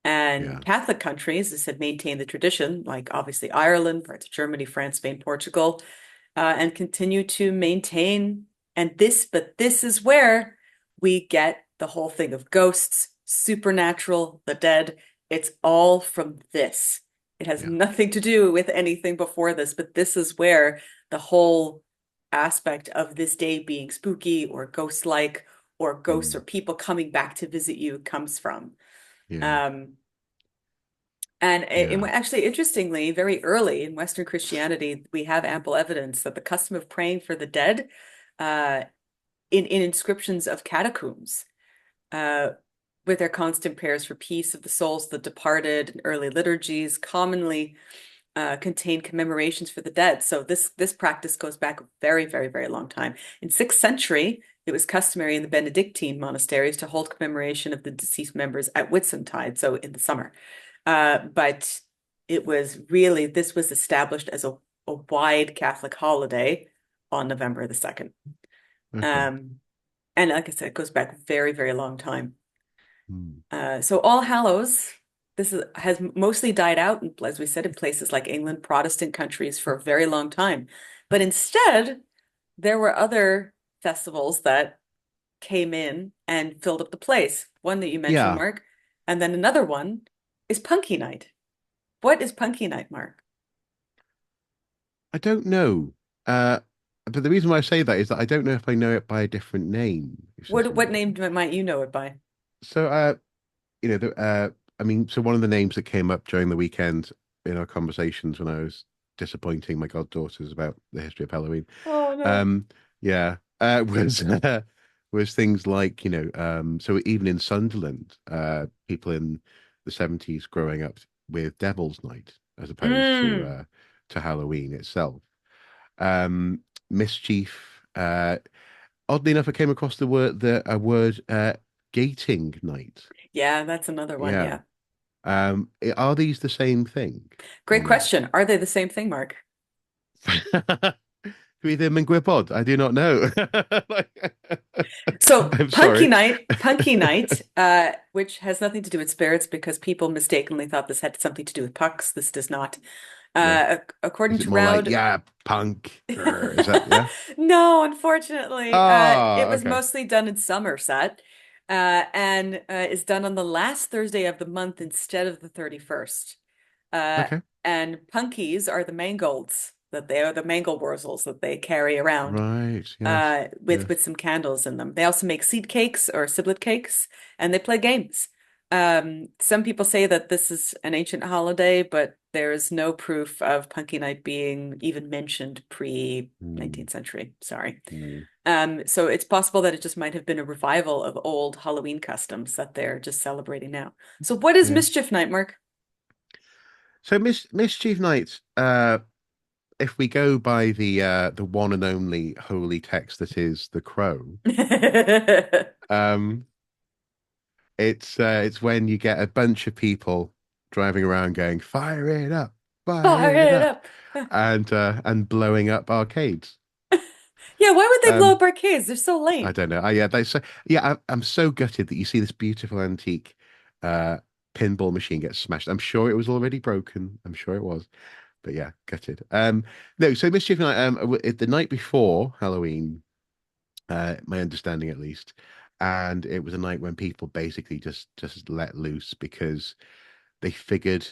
And Yeah. Catholic countries, as said, maintain the tradition, like obviously Ireland, parts of Germany, France, Spain, Portugal, and continue to maintain. But this is where we get the whole thing of ghosts, supernatural, the dead. It's all from this. It has Yeah. nothing to do with anything before this, but this is where the whole aspect of this day being spooky or ghost-like or ghosts or Mm. people coming back to visit you comes from. Yeah. Um, and Yeah. actually, interestingly, very early in Western Christianity, we have ample evidence that the custom of praying for the dead uh, in inscriptions of catacombs uh, with their constant prayers for peace of the souls of the departed and early liturgies commonly contain commemorations for the dead. So this practice goes back a very, very, very long time. In 6th century, it was customary in the Benedictine monasteries to hold commemoration of the deceased members at Whitsuntide, so in the summer. But this was established as a wide Catholic holiday on November the 2nd. Okay. Um, and like I said, it goes back a very, very long time. Mm. So All Hallows, has mostly died out, as we said, in places like England, Protestant countries for a very long time. But instead, there were other festivals that came in and filled up the place. One that you mentioned, Yeah. Mark, and then another one is Punky Night. What is Punky Night, Mark? I don't know. Uh, but the reason why I say that is that I don't know if I know it by a different name, if this What is. name might you know it by? So, I mean, so one of the names that came up during the weekend in our conversations when I was disappointing my goddaughters about the history of Halloween, Oh no. um, yeah, was things like, so even in Sunderland, people in the 70s growing up with Devil's Night as opposed Mm. to Halloween itself. Mischief. Oddly enough, I came across the a word gating night. Yeah, that's another one. Yeah. Yeah. Are these the same thing or Great not? question. Are they the same thing, Mark? Dwi ddim yn gwybod. I do not know. So I'm sorry. Punky Night, which has nothing to do with spirits because people mistakenly thought this had something to do with pucks. This does not. Yeah. According Is it to more like, Roud, yeah, punk? Is that, yeah? no, unfortunately, it Oh, was okay. mostly done in Somerset, and is done on the last Thursday of the month instead of the 31st. Uh, Okay. and punkies are the mangolds. that they are the Mangelwurzels that they carry around Right. Yes. Yes. with some candles in them. They also make seed cakes or siblet cakes, and they play games. Some people say that this is an ancient holiday, but there is no proof of Punky Night being even mentioned pre Mm, 19th century. Sorry. mm. So it's possible that it just might have been a revival of old Halloween customs that they're just celebrating now. So what is Yeah. Mischief Night, Mark? So Mischief Night, if we go by the one and only holy text that is the Crow, um, it's when you get a bunch of people driving around going, Fire fire it it up, up. and blowing up arcades. Yeah, why would they blow Um, up arcades? They're so I lame. don't know. Yeah, I'm so gutted that you see this beautiful antique uh pinball machine get smashed. I'm sure it was already broken. I'm sure it was. But yeah, gutted. No, so Mischief Night, the night before Halloween, my understanding at least, and it was a night when people basically just let loose because they figured,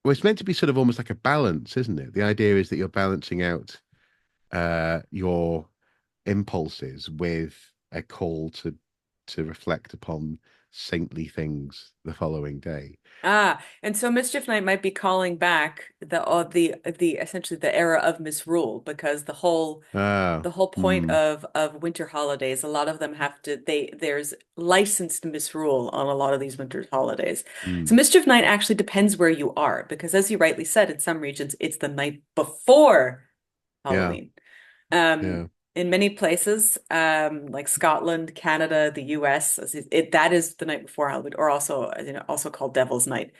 well, it's meant to be sort of almost like a balance, isn't it? The idea is that you're balancing out your impulses with a call to reflect upon saintly things the following day. Ah, and so Mischief Night might be calling back the essentially the era of misrule because Ah, the whole point mm, of winter holidays, a lot of them have to there's licensed misrule on a lot of these winter holidays. So mm, Mischief Night actually depends where you are because as you rightly said, in some regions it's the night before yeah, Halloween. Um, yeah, in many places, like Scotland, Canada, the US, that is the night before Halloween, or also, also called Devil's Night.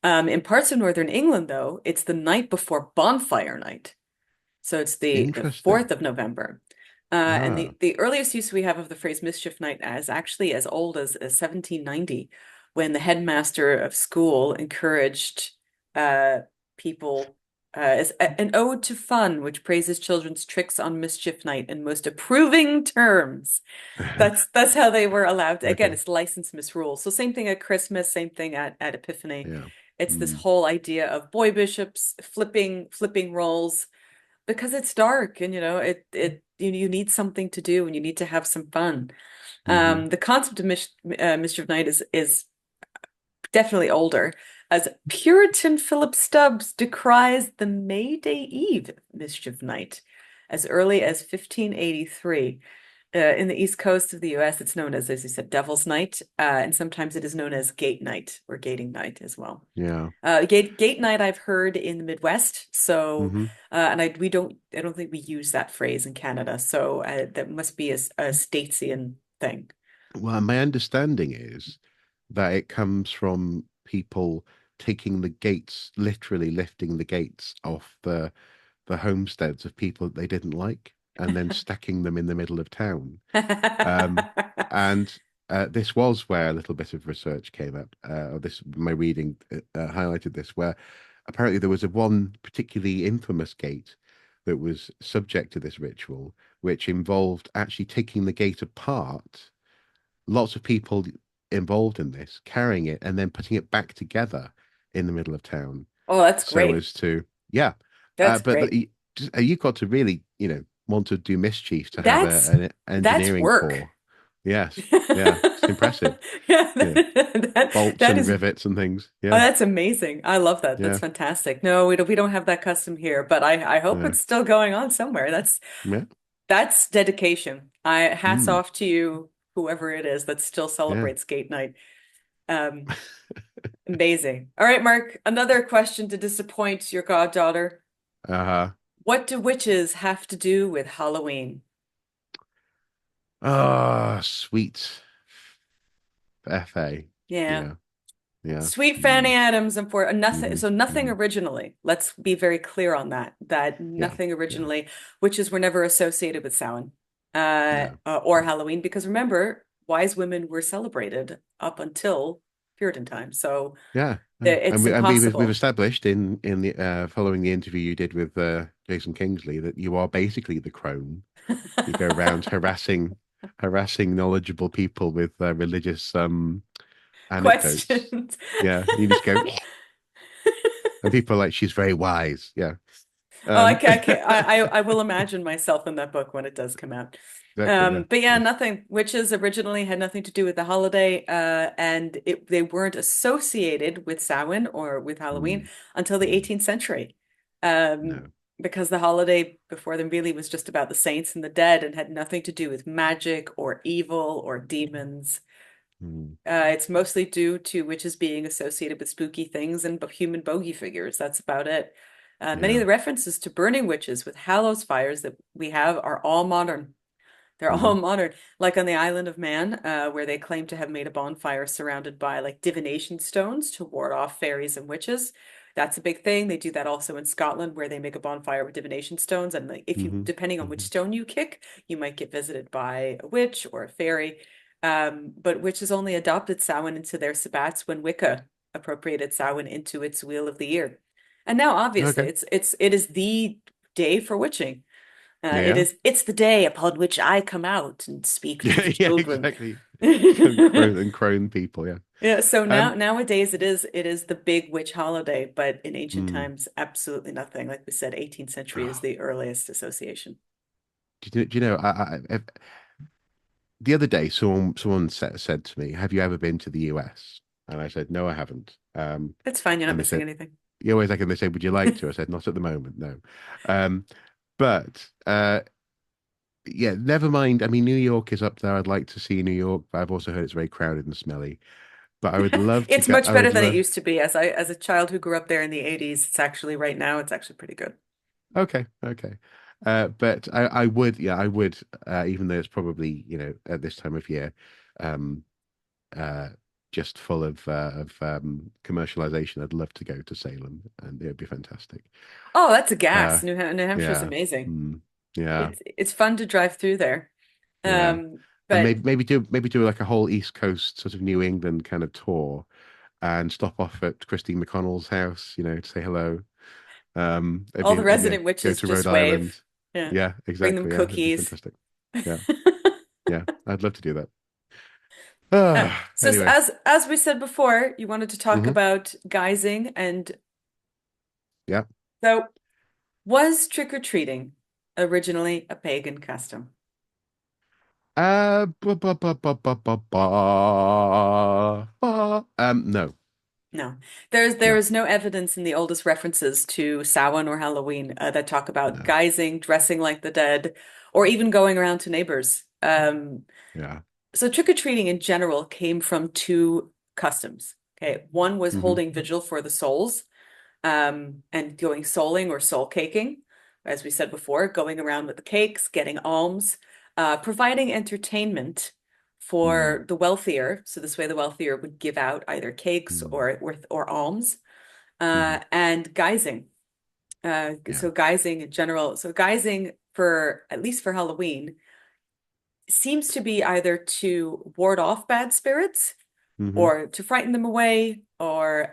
In parts of Northern England, though, it's the night before Bonfire Night. So it's the interesting. 4th of November. And Ah, the earliest use we have of the phrase Mischief Night is actually as old as 1790, when the headmaster of school encouraged uh, people as an ode to fun, which praises children's tricks on Mischief Night in most approving terms. That's how they were allowed. Again, okay, it's licensed misrule. So same thing at Christmas, same thing at Epiphany. yeah, It's this mm, whole idea of boy bishops flipping roles because it's dark and you need something to do and you need to have some fun. hmm. The concept of Mischief Night is definitely older, as Puritan Philip Stubbs decries the May Day Eve Mischief Night as early as 1583. In the east coast of the US, it's known as you said, Devil's Night, and sometimes it is known as Gate Night or Gating Night as well. Yeah, Gate night I've heard in the Midwest. So, hmm. and I don't think we use that phrase in Canada. So that must be a Statesian thing. Well, my understanding is that it comes from people taking the gates, literally lifting the gates off the homesteads of people that they didn't like, and then stacking them in the middle of town. Um, and this was where a little bit of research came up. Or this, my reading highlighted this, where apparently there was a one particularly infamous gate that was subject to this ritual, which involved actually taking the gate apart, lots of people involved in this, carrying it and then putting it back together in the middle of town, Oh, that's so great. as to, yeah. That's But great. you've got to really, want to do mischief to have That's an that's engineering work. core. Yes, yeah, it's impressive. Yeah, Yeah, bolts that and is rivets and things. oh, Yeah, that's amazing. I love that. That's yeah, fantastic. No, we don't have that custom here, but I hope yeah, it's still going on somewhere. yeah. That's dedication. I hats Mm, off to you, whoever it is that still yeah. celebrates Gate Night. Um, Amazing. All right, Mark, another question to disappoint your goddaughter. Uh-huh. What do witches have to do with Halloween? Ah, sweet FA. Yeah. Yeah, yeah. Sweet Fanny Mm, Adams and for nothing, hmm, so nothing hmm. originally. Let's be very clear on that. That Yeah, nothing yeah, originally, witches were never associated with Samhain, no. or Halloween, because remember, wise women were celebrated up until Puritan times. So Yeah, yeah. it's We've impossible. established in the following the interview you did with Jason Kingsley that you are basically the crone. You go around harassing knowledgeable people with religious anecdotes. Questions. Yeah, you just go, and people are like, she's very wise. Yeah, Oh, Um, I will imagine myself in that book when it does come out. exactly. Yeah. But yeah, Yeah. nothing. Witches originally had nothing to do with the holiday, and they weren't associated with Samhain or with Halloween Mm, until the mm, 18th century. Um, no. because the holiday before them really was just about the saints and the dead and had nothing to do with magic or evil or demons. Mm, It's mostly due to witches being associated with spooky things and human bogey figures. That's about it. Many of yeah. the references to burning witches with Hallows fires that we have are all modern. They're all Hmm. modern, like on the island of Man, where they claim to have made a bonfire surrounded by like divination stones to ward off fairies and witches. That's a big thing. They do that also in Scotland, where they make a bonfire with divination stones, and like, if you, Hmm. depending on which Hmm. stone you kick, you might get visited by a witch or a fairy. But witches only adopted Samhain into their sabbats when Wicca appropriated Samhain into its Wheel of the Year. And now, obviously, Okay. it is the day for witching. Yeah. It's the day upon which I come out and speak to Yeah. the Yeah. children. Exactly. And crone people. Yeah. Yeah, so Um. nowadays it is the big witch holiday, but in ancient Mm. times, absolutely nothing. Like we said, 18th century is Oh, the earliest association. do you know? The other day, someone said to me, "Have you ever been to the US?" And I said, "No, I haven't." It's fine, you're not And they missing said, anything. "You always like," and they said, "Would you like to?" I said, "Not at the moment, no." Um, but yeah, never mind. I mean, New York is up there. I'd like to see New York, but I've also heard it's very crowded and smelly. But I would love to It's go. much I better would than it love. used to be. As a child who grew up there in the 80s, it's actually right now, it's actually pretty good. Okay, okay. But I would, yeah, I would, even though it's probably, at this time of year, um, uh, just full of commercialization. I'd love to go to Salem, and it would be fantastic. Oh, that's a Uh, gas. New Hampshire's yeah, amazing. mm, yeah, It's fun to drive through there. yeah. And But maybe do like a whole East Coast sort of New England kind of tour, and stop off at Christine McConnell's house, to say hello. It'd all be, the yeah, resident go witches to just Rhode wave. Island. Yeah. Yeah, Bring them exactly. Yeah, it'd be cookies. fantastic. Yeah, yeah, I'd love to do that. Ah, So anyway. as we said before, you wanted to talk Hmm. about guising, and Yeah. so was trick-or-treating originally a pagan custom? No, No. There no, is no evidence in the oldest references to Samhain or Halloween that talk about no. guising, dressing like the dead, or even going around to neighbors. Yeah. So trick-or-treating in general came from two customs. Okay. One was Hmm. holding vigil for the souls, and going souling or soul caking, as we said before, going around with the cakes, getting alms, providing entertainment Mm, for the wealthier. So this way, the wealthier would give out either cakes mm, or alms, hmm. and guising. Yeah. So guising in general. So guising for at least for Halloween seems to be either to ward off bad spirits Hmm. or to frighten them away, or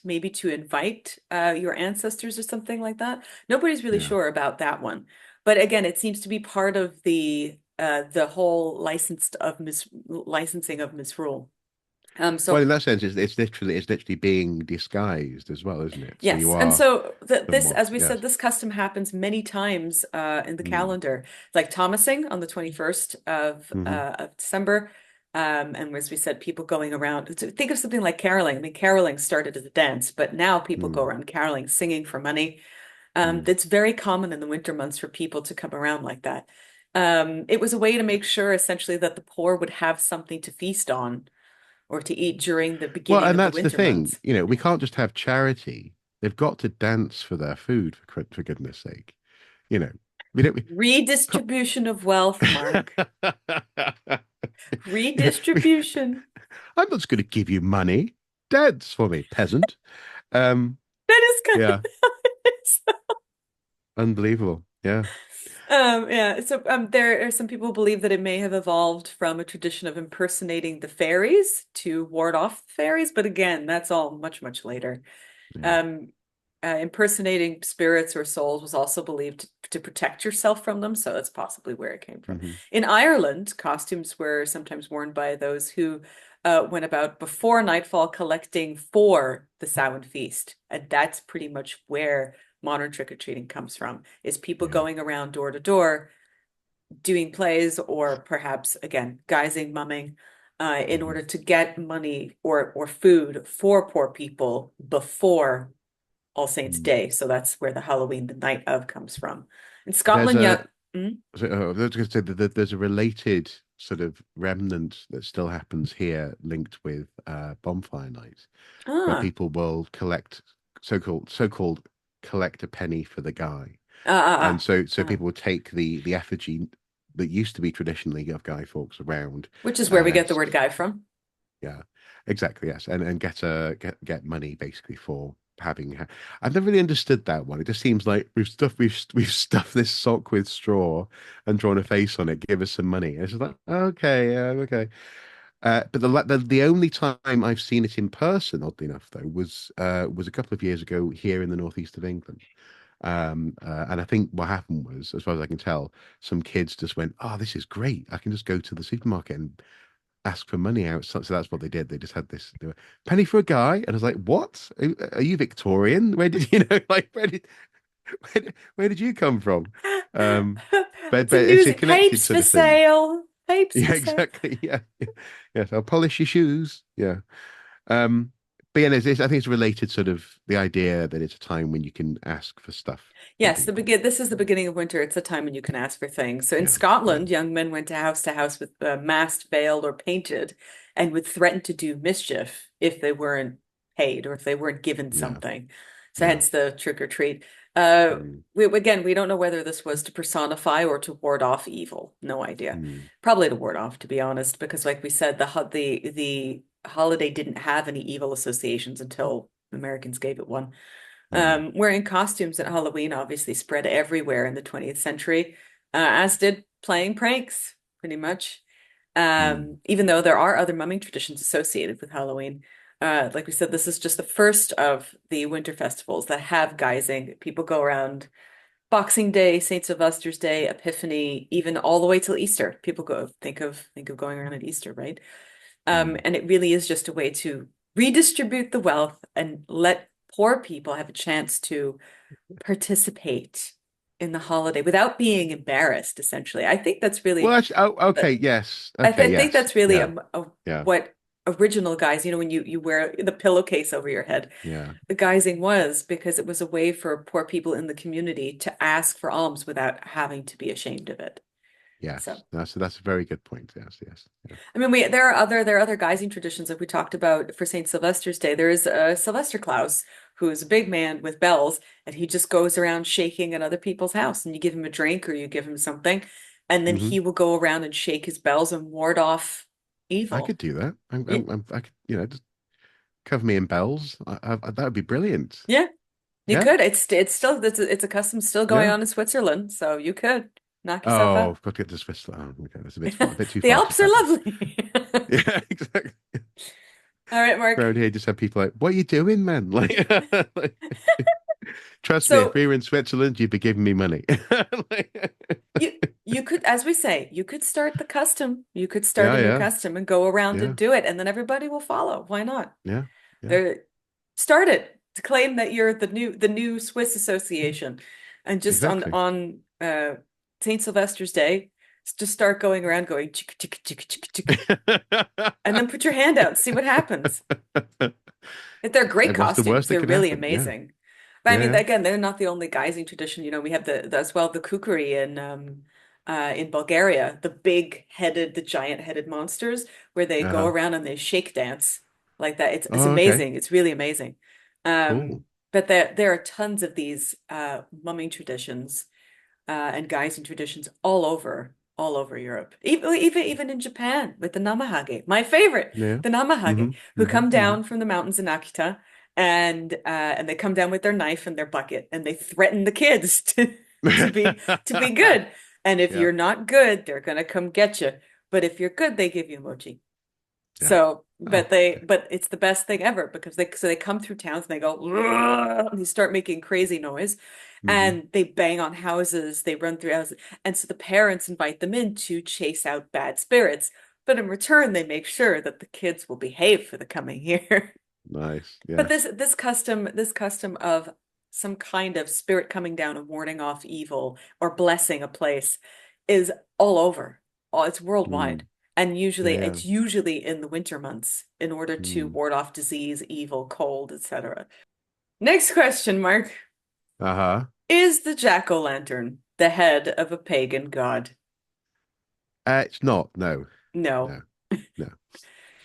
maybe to invite your ancestors or something like that. Nobody's really Yeah. sure about that one. But again, it seems to be part of the whole licensing of misrule. Well, So in that sense, it's literally being disguised as well, isn't it? So you yes, and are so this, somewhat, as we yes. said, this custom happens many times in the Mm, calendar, like Thomasing on the 21st hmm. of December. And as we said, people going around. Think of something like caroling. I mean, caroling started as a dance, but now people go Mm, around caroling, singing for money. mm. That's very common in the winter months for people to come around like that. It was a way to make sure, essentially, that the poor would have something to feast on or to eat during the Well, beginning and of the that's the winter thing, months. we can't just have charity. They've got to dance for their food, for goodness sake. You know, we don't. Can't- Redistribution of wealth, Mark. Yeah, Redistribution. I'm not just going to give you money. Dance for me, peasant. Um, That is kind of yeah, how it is. unbelievable. Yeah. Yeah, so there are some people who believe that it may have evolved from a tradition of impersonating the fairies to ward off the fairies, but again, that's all much, much later. Yeah. Um, Impersonating spirits or souls was also believed to protect yourself from them, so that's possibly where it came from. Hmm. In Ireland, costumes were sometimes worn by those who went about before nightfall collecting for the Samhain feast, and that's pretty much where modern trick-or-treating comes from, is people Yeah. going around door to door doing plays or perhaps again guising mumming in Hmm. order to get money or food for poor people before All Saints Mm. Day. So that's where the Halloween, the night of, comes from. In There's Scotland, a yeah. Mm? I was going to say that there's a related sort of remnant that still happens here, linked with bonfire night, where Ah, people will collect so-called collect a penny for the guy, and ah, so ah. people would take the effigy that used to be traditionally of Guy Fawkes around Which is where and we get the ask, word guy from. yeah, exactly, yes, and get money basically for having. I've never really understood that one. It just seems like we've stuffed this sock with straw and drawn a face on it. Give us some money. And it's just like okay, okay. But the only time I've seen it in person, oddly enough, though, was a couple of years ago here in the northeast of England. And I think what happened was, as far as I can tell, some kids just went, "Oh, this is great! I can just go to the supermarket and ask for money out." So that's what they did. They just had this they were, penny for a guy, and I was like, "What? Are you Victorian? Where did you know? Like, where did you come from?" Um, It's but a it's a news connected papes sort for of thing. sale. Papes Yeah, for sale. exactly. Yeah, yes. I'll polish your shoes. Yeah. Um, but yeah, I think it's related sort of the idea that it's a time when you can ask for stuff from Yes, people. this is the beginning of winter. It's a time when you can ask for things. So in Yeah, yeah. Scotland, young men went to house with masked, veiled, or painted, and would threaten to do mischief if they weren't paid or if they weren't given Yeah, something. So yeah. hence the trick or treat. Mm, We don't know whether this was to personify or to ward off evil. No idea. mm, Probably to ward off, to be honest, because like we said, the holiday didn't have any evil associations until Americans gave it one. mm, Wearing costumes at Halloween obviously spread everywhere in the 20th century, as did playing pranks, pretty much. mm. Even though there are other mumming traditions associated with Halloween. Like we said, this is just the first of the winter festivals that have guising. People go around Boxing Day, St. Sylvester's Day, Epiphany, even all the way till Easter. People go think of going around at Easter, right? Mm. And it really is just a way to redistribute the wealth and let poor people have a chance to participate in the holiday without being embarrassed, essentially. I think that's really, Well, actually, oh, uh, okay, yes, okay, I think yes, that's really yeah, yeah, what original guys, when you wear the pillowcase over your head, yeah, the guising was because it was a way for poor people in the community to ask for alms without having to be ashamed of it. So. yes. That's a very good point. Yes, yes, yeah. I mean, there are other guising traditions like we talked about for St. Sylvester's Day. There is a Sylvester Klaus who's a big man with bells, and he just goes around shaking at other people's house. And you give him a drink or you give him something, and then Hmm. he will go around and shake his bells and ward off I could evil. do that. Yeah, I could, just cover me in bells. That would be brilliant. yeah, you Yeah, could. It's a custom still going yeah. on in Switzerland, so you could knock yourself Oh, out. I've got to get to Swiss. Oh, okay, that's a bit far, a bit too The far to Alps are travel. lovely. Yeah, exactly. All right, Mark. Around here, just have people like, "What are you doing, man?" Like, like, trust me, if So we were in Switzerland, you'd be giving me money. Like, You you could, as we say, you could start the custom. You could start yeah, a new yeah, custom and go around and yeah, do it, and then everybody will follow. Why not? yeah, yeah. There, start it to claim that you're the new Swiss Association, and just Exactly. on Saint Sylvester's Day, just start going around going chick chick chick chick chick, and then put your hand out and see what happens. If they're great And what's the costumes, worst that they're could really happen? Yeah, amazing. But I mean, yeah, again, they're not the only guising tradition. We have as well the kukri in Bulgaria, the giant headed monsters where they yeah. go Uh-huh. around and they shake dance like that. It's Oh, okay, amazing. It's really amazing. cool. But there are tons of these mumming traditions and guising traditions all over Europe. Even in Japan with the Namahage. My favorite, Yeah. the Namahage, Hmm. who Hmm. come Hmm. down from the mountains in Akita and they come down with their knife and their bucket and they threaten the kids to be good. And if Yeah, you're not good, they're gonna come get you. But if you're good, they give you mochi. yeah. So, Oh, okay. but it's the best thing ever because they come through towns and they go and they start making crazy noise Hmm. and they bang on houses, they run through houses, and so the parents invite them in to chase out bad spirits. But in return, they make sure that the kids will behave for the coming year. Nice. But Yes. this custom of some kind of spirit coming down and warding off evil or blessing a place is all over. Oh, it's worldwide. Mm. And Yeah, usually yeah. it's usually in the winter months in order to Mm. ward off disease, evil, cold, etc. Next question, Mark. Uh-huh. Is the jack-o'-lantern the head of a pagan god? It's not. No, No. no, no.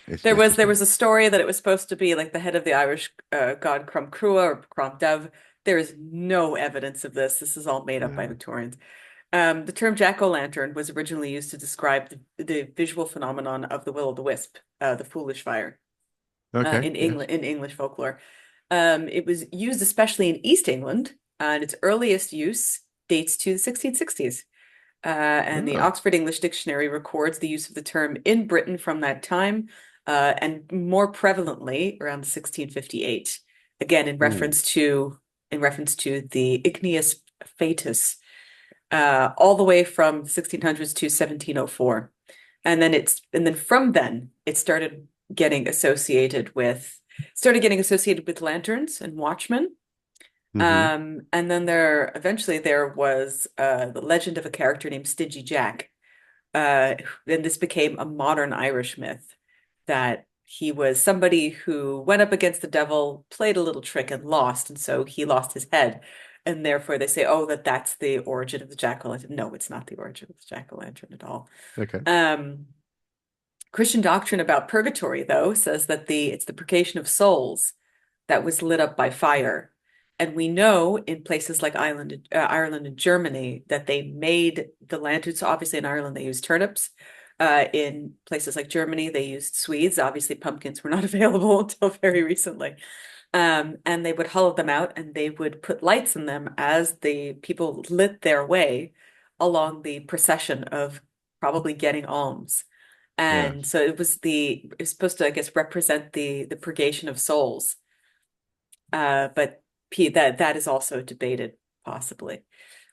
It's There not. was a story that it was supposed to be like the head of the Irish god Crom Crua or Crom Dev. There is no evidence of this. This is all made up by No. Victorians. The term jack-o'-lantern was originally used to describe the visual phenomenon of the will-o'-the-wisp, the foolish fire, Okay. Yes. In English folklore. It was used especially in East England, and its earliest use dates to the 1660s. And the Oh. Oxford English Dictionary records the use of the term in Britain from that time, and more prevalently around 1658. Again, Mm. in reference to the igneous fatus, all the way from 1600s to 1704. And then from then it started getting associated with lanterns and watchmen. Mm-hmm. And then there was the legend of a character named Stingy Jack. And this became a modern Irish myth that he was somebody who went up against the devil, played a little trick and lost, and so he lost his head. And therefore they say, oh, that's the origin of the jack-o'-lantern. No, it's not the origin of the jack-o'-lantern at all. Okay. Um, Christian doctrine about purgatory, though, says that it's the purgation of souls that was lit up by fire. And we know in places like Ireland and Germany that they made the lanterns. So obviously in Ireland they used turnips. In places like Germany they used Swedes. Obviously pumpkins were not available until very recently. And they would hollow them out and they would put lights in them as the people lit their way along the procession of probably getting alms. Yes. And so it's supposed to, I guess, represent the purgation of souls. But that is also debated, possibly.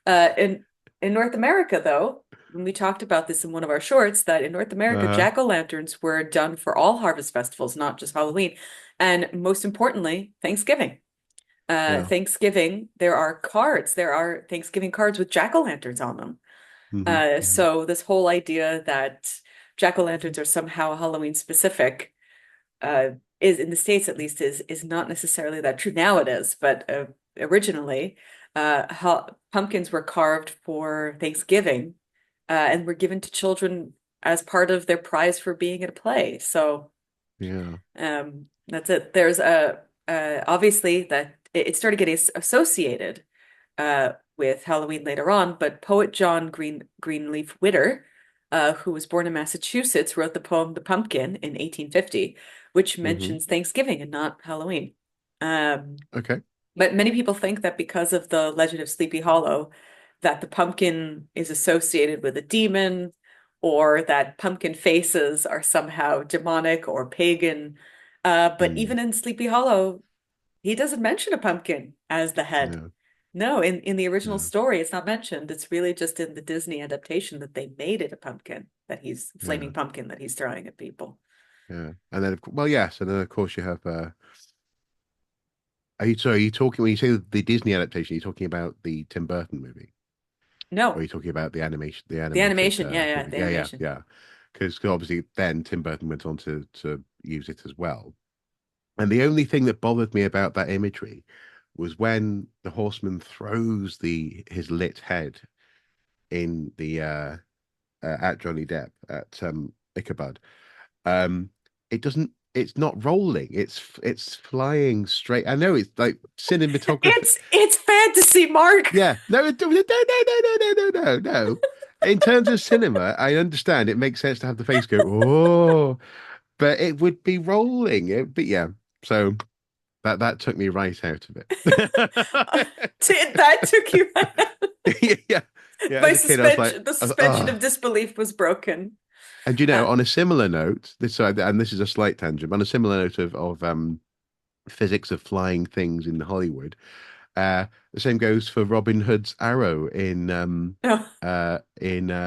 In North America, though, when we talked about this in one of our shorts, that in North America, Uh-huh. jack-o'-lanterns were done for all harvest festivals, not just Halloween. And most importantly, Thanksgiving. Yeah. Thanksgiving, there are Thanksgiving cards with jack-o'-lanterns on them. Mm-hmm. Mm-hmm. So this whole idea that jack-o'-lanterns are somehow Halloween specific uh, is in the States at least is not necessarily that true. Now it is, but originally, pumpkins were carved for Thanksgiving, and were given to children as part of their prize for being at a play. So Yeah. that's it. There's obviously that it started getting associated with Halloween later on, but poet John Greenleaf Whittier, who was born in Massachusetts, wrote the poem The Pumpkin in 1850, which Mm-hmm. mentions Thanksgiving and not Halloween. Um, Okay. but many people think that because of the legend of Sleepy Hollow, that the pumpkin is associated with a demon, or that pumpkin faces are somehow demonic or pagan. But Mm. even in Sleepy Hollow, he doesn't mention a pumpkin as the head. No. No, in the original No. story, it's not mentioned. It's really just in the Disney adaptation that they made it a pumpkin, that he's Yeah. flaming pumpkin that he's throwing at people. Yeah. And then, well, yes, and then of course you have. Are you sorry? Are you talking when you say the Disney adaptation? Are you talking about the Tim Burton movie, or are No, you talking about the animation, the the animated animation, yeah, yeah, movie? the Yeah, yeah, animation. yeah. Because obviously then Tim Burton went on to use it as well. And the only thing that bothered me about that imagery was when the horseman throws the his lit head in the at Johnny Depp at Ichabod. It doesn't. It's not rolling. It's flying straight. I know it's like cinematography. It's fantasy, Mark. Yeah. No. No. No. No. No. No. No. No. No. In terms of cinema, I understand it makes sense to have the face go oh, but it would be rolling. But yeah. So that took me right out of it. That took you. Yeah. Yeah. As My a kid, I was like, suspension, the suspension of disbelief was broken. And you know, Uh, on a similar note, and this is a slight tangent, but on a similar note of physics of flying things in Hollywood, the same goes for Robin Hood's arrow no. in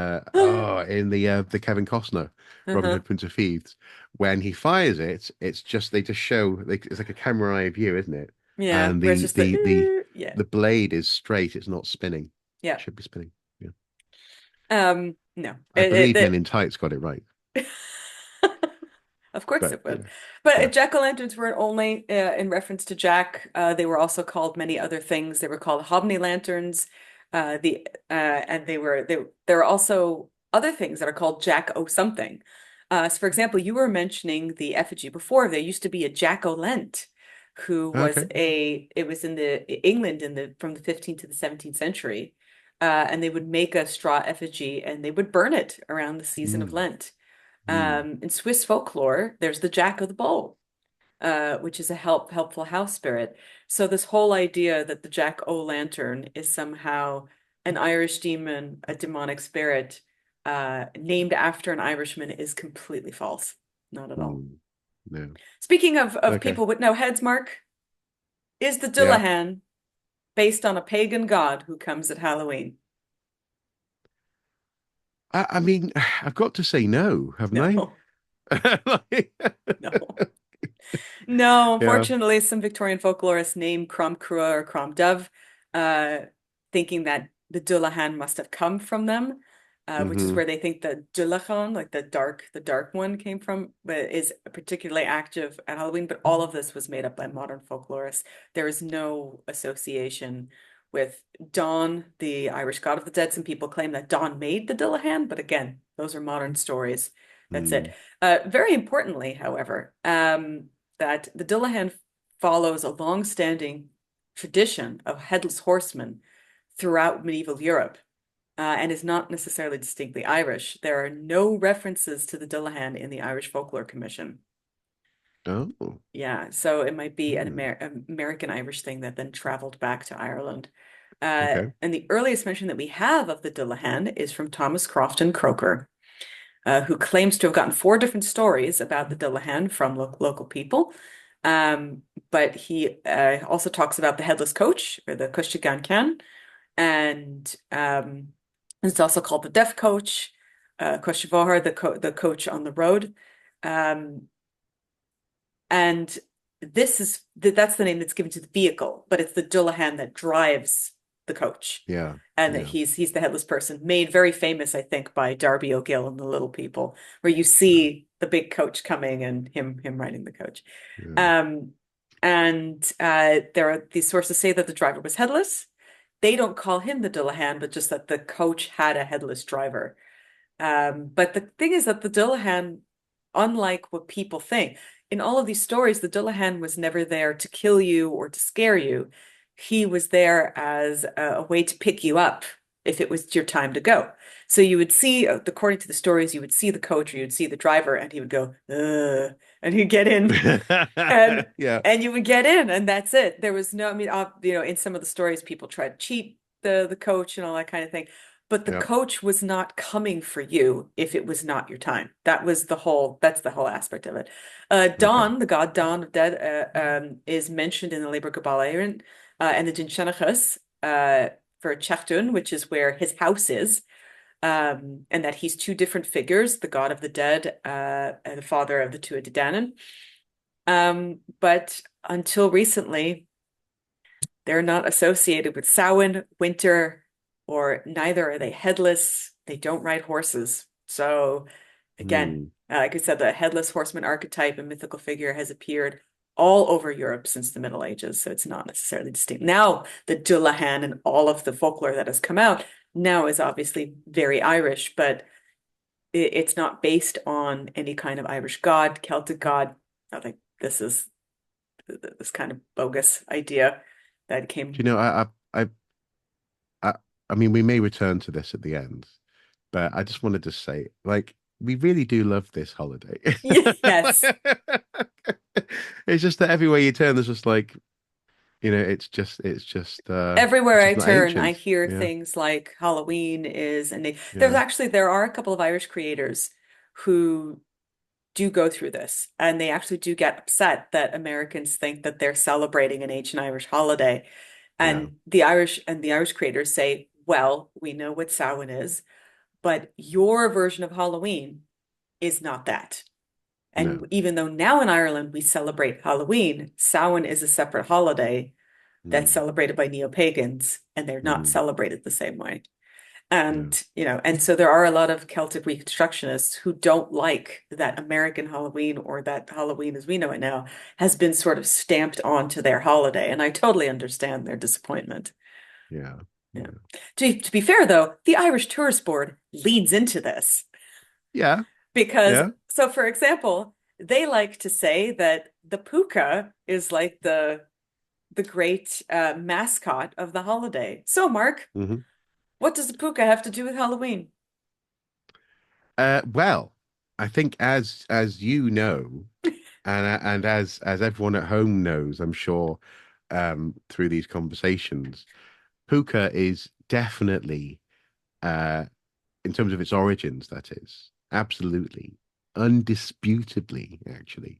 the Kevin Costner Robin Uh-huh. Hood Prince of Thieves. When he fires it, it's just they just show it's like a camera eye view, isn't it? Yeah, And where it's just the Yeah. the blade is straight, it's not spinning. Yeah. It should be spinning. Yeah. No. I believe Men in Tights got it right. Of course But it would. But yeah. jack-o'-lanterns weren't only in reference to Jack. They were also called many other things. They were called Hobney lanterns. And there are also other things that are called Jack O something. So for example, you were mentioning the effigy before. There used to be a Jack O' Lent who was Okay. it was in the England in the from the 15th to the 17th century. And they would make a straw effigy and they would burn it around the season of Mm, Lent. mm, In Swiss folklore, there's the Jack of the Bowl, which is a helpful house spirit. So this whole idea that the Jack O' Lantern is somehow an Irish demon, a demonic spirit, named after an Irishman is completely false. Not at all. mm. No. Speaking of Okay. people with no heads, Mark, is the Yeah. Dullahan based on a pagan god who comes at Halloween? I mean, I've got to say no, haven't I? No, no. No, Yeah. unfortunately, some Victorian folklorists name Crom Crua or Crom Dove, uh, thinking that the Dullahan must have come from them, which is Hmm. where they think the Dullachan, like the dark one, came from, but is particularly active at Halloween. But all of this was made up by modern folklorists. There is no association with Dawn, the Irish god of the dead. Some people claim that Dawn made the Dullahan, but again, those are modern stories. That's it. Mm. Very importantly, however, that the Dullahan follows a long-standing tradition of headless horsemen throughout medieval Europe, and is not necessarily distinctly Irish. There are no references to the Dullahan in the Irish Folklore Commission. Oh. Yeah, so it might be an Mm. American Irish thing that then traveled back to Ireland. Okay. And the earliest mention that we have of the Dullahan is from Thomas Crofton Croker, who claims to have gotten four different stories about the Dullahan from local people. Um, but he also talks about the headless coach or the Cushtigan Can, and it's also called the deaf coach, Cushtivohar, the coach on the road. Um, and that's the name that's given to the vehicle, but it's the Dullahan that drives the coach. Yeah. And that Yeah. he's the headless person, made very famous, I think, by Darby O'Gill and the Little People, where you Yeah. see the big coach coming and him riding the coach. Yeah. Um, and there are these sources say that the driver was headless. They don't call him the Dullahan, but just that the coach had a headless driver. But the thing is that the Dullahan, unlike what people think, in all of these stories, the Dullahan was never there to kill you or to scare you. He was there as a way to pick you up if it was your time to go. So you would see, according to the stories, you would see the coach or you'd see the driver, and he would go, ugh, and he'd get in, and Yeah. you would get in, and that's it. There was no, I mean, in some of the stories, people try to cheat the coach and all that kind of thing. But the Yeah. coach was not coming for you if it was not your time. That's the whole aspect of it. Okay. Dawn, the god Dawn of Dead, is mentioned in the Liber Gabála and the Dinsenachus for Chechtun, which is where his house is, and that he's two different figures, the god of the dead, and the father of the Tuatha De Danann. But until recently, they're not associated with Samhain, winter, or neither are they headless. They don't ride horses. So again, Mm. like I said, the headless horseman archetype and mythical figure has appeared all over Europe since the Middle Ages. So it's not necessarily distinct. Now, the Dullahan and all of the folklore that has come out now is obviously very Irish, but it's not based on any kind of Irish god, Celtic god. I think this is this kind of bogus idea that Do you came. know, I, I mean, we may return to this at the end, but I just wanted to say, like, we really do love this holiday. Yes. It's just that everywhere you turn, there's just like, Everywhere it's I just not turn, I ancient. hear Yeah. things like Halloween is, and Yeah. there are a couple of Irish creators who do go through this, and they actually do get upset that Americans think that they're celebrating an ancient Irish holiday. Yeah. And the Irish creators say, well, we know what Samhain is, but your version of Halloween is not that. And No. even though now in Ireland we celebrate Halloween, Samhain is a separate holiday. that's Mm. celebrated by neo-pagans, and they're not Mm. celebrated the same way. Yeah. And so there are a lot of Celtic Reconstructionists who don't like that American Halloween, or that Halloween as we know it now has been sort of stamped onto their holiday. And I totally understand their disappointment. Yeah. Yeah. Yeah. To be fair, though, the Irish Tourist Board leads into this Yeah. because, Yeah. so for example, they like to say that the puka is like the great mascot of the holiday. So, Mark, Hmm. what does the puka have to do with Halloween? Well, I think as you know, and as everyone at home knows, I'm sure, through these conversations, puka is definitely, uh, in terms of its origins, that is, absolutely, undisputably, actually,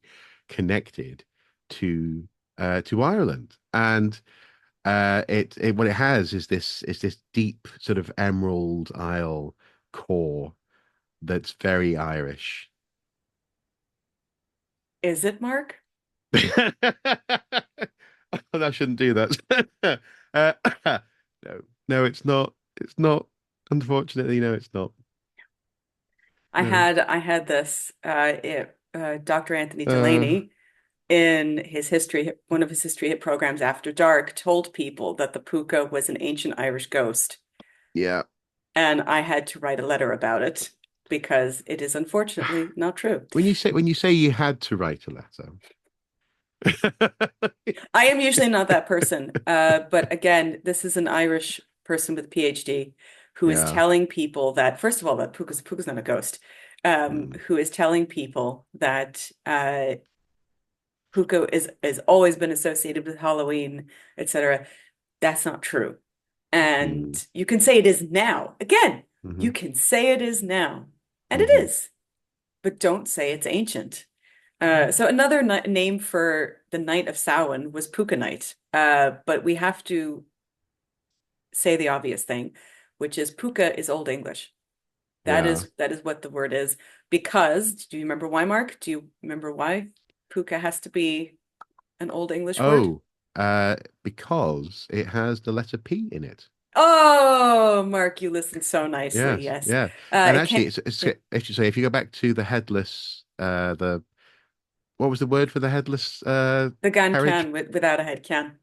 connected to Ireland. And it what it has is this deep sort of Emerald Isle core that's very Irish. Is it, Mark? I shouldn't do that. uh, no, no, it's not. It's not. Unfortunately, no, it's not. No. I had this Dr. Anthony Uh, Delaney in his history, one of his history hit programs After Dark, told people that the puka was an ancient Irish ghost. yeah. And I had to write a letter about it because it is unfortunately not true. When you say you had to write a letter, I am usually not that person. But again, this is an Irish person with a PhD who is yeah. telling people that, first of all, that puka's not a ghost, Mm, who is telling people that puka is always been associated with Halloween, etc. That's not true. And mm, you can say it is now. Again, hmm. you can say it is now. And it Hmm. is, but don't say it's ancient. So another name for the night of Samhain was Puka Night. But we have to say the obvious thing, which is Puka is Old English. Yeah. That is what the word is. Because, do you remember why, Mark? Do you remember why Puka has to be an Old English word? Oh, because it has the letter P in it. Oh, Mark, you listened so nicely. Yes, Yes. yeah. And It actually, can't, yeah. I should say, if you go back to the headless, the what was the word for the headless The gun carriage? can without a head can.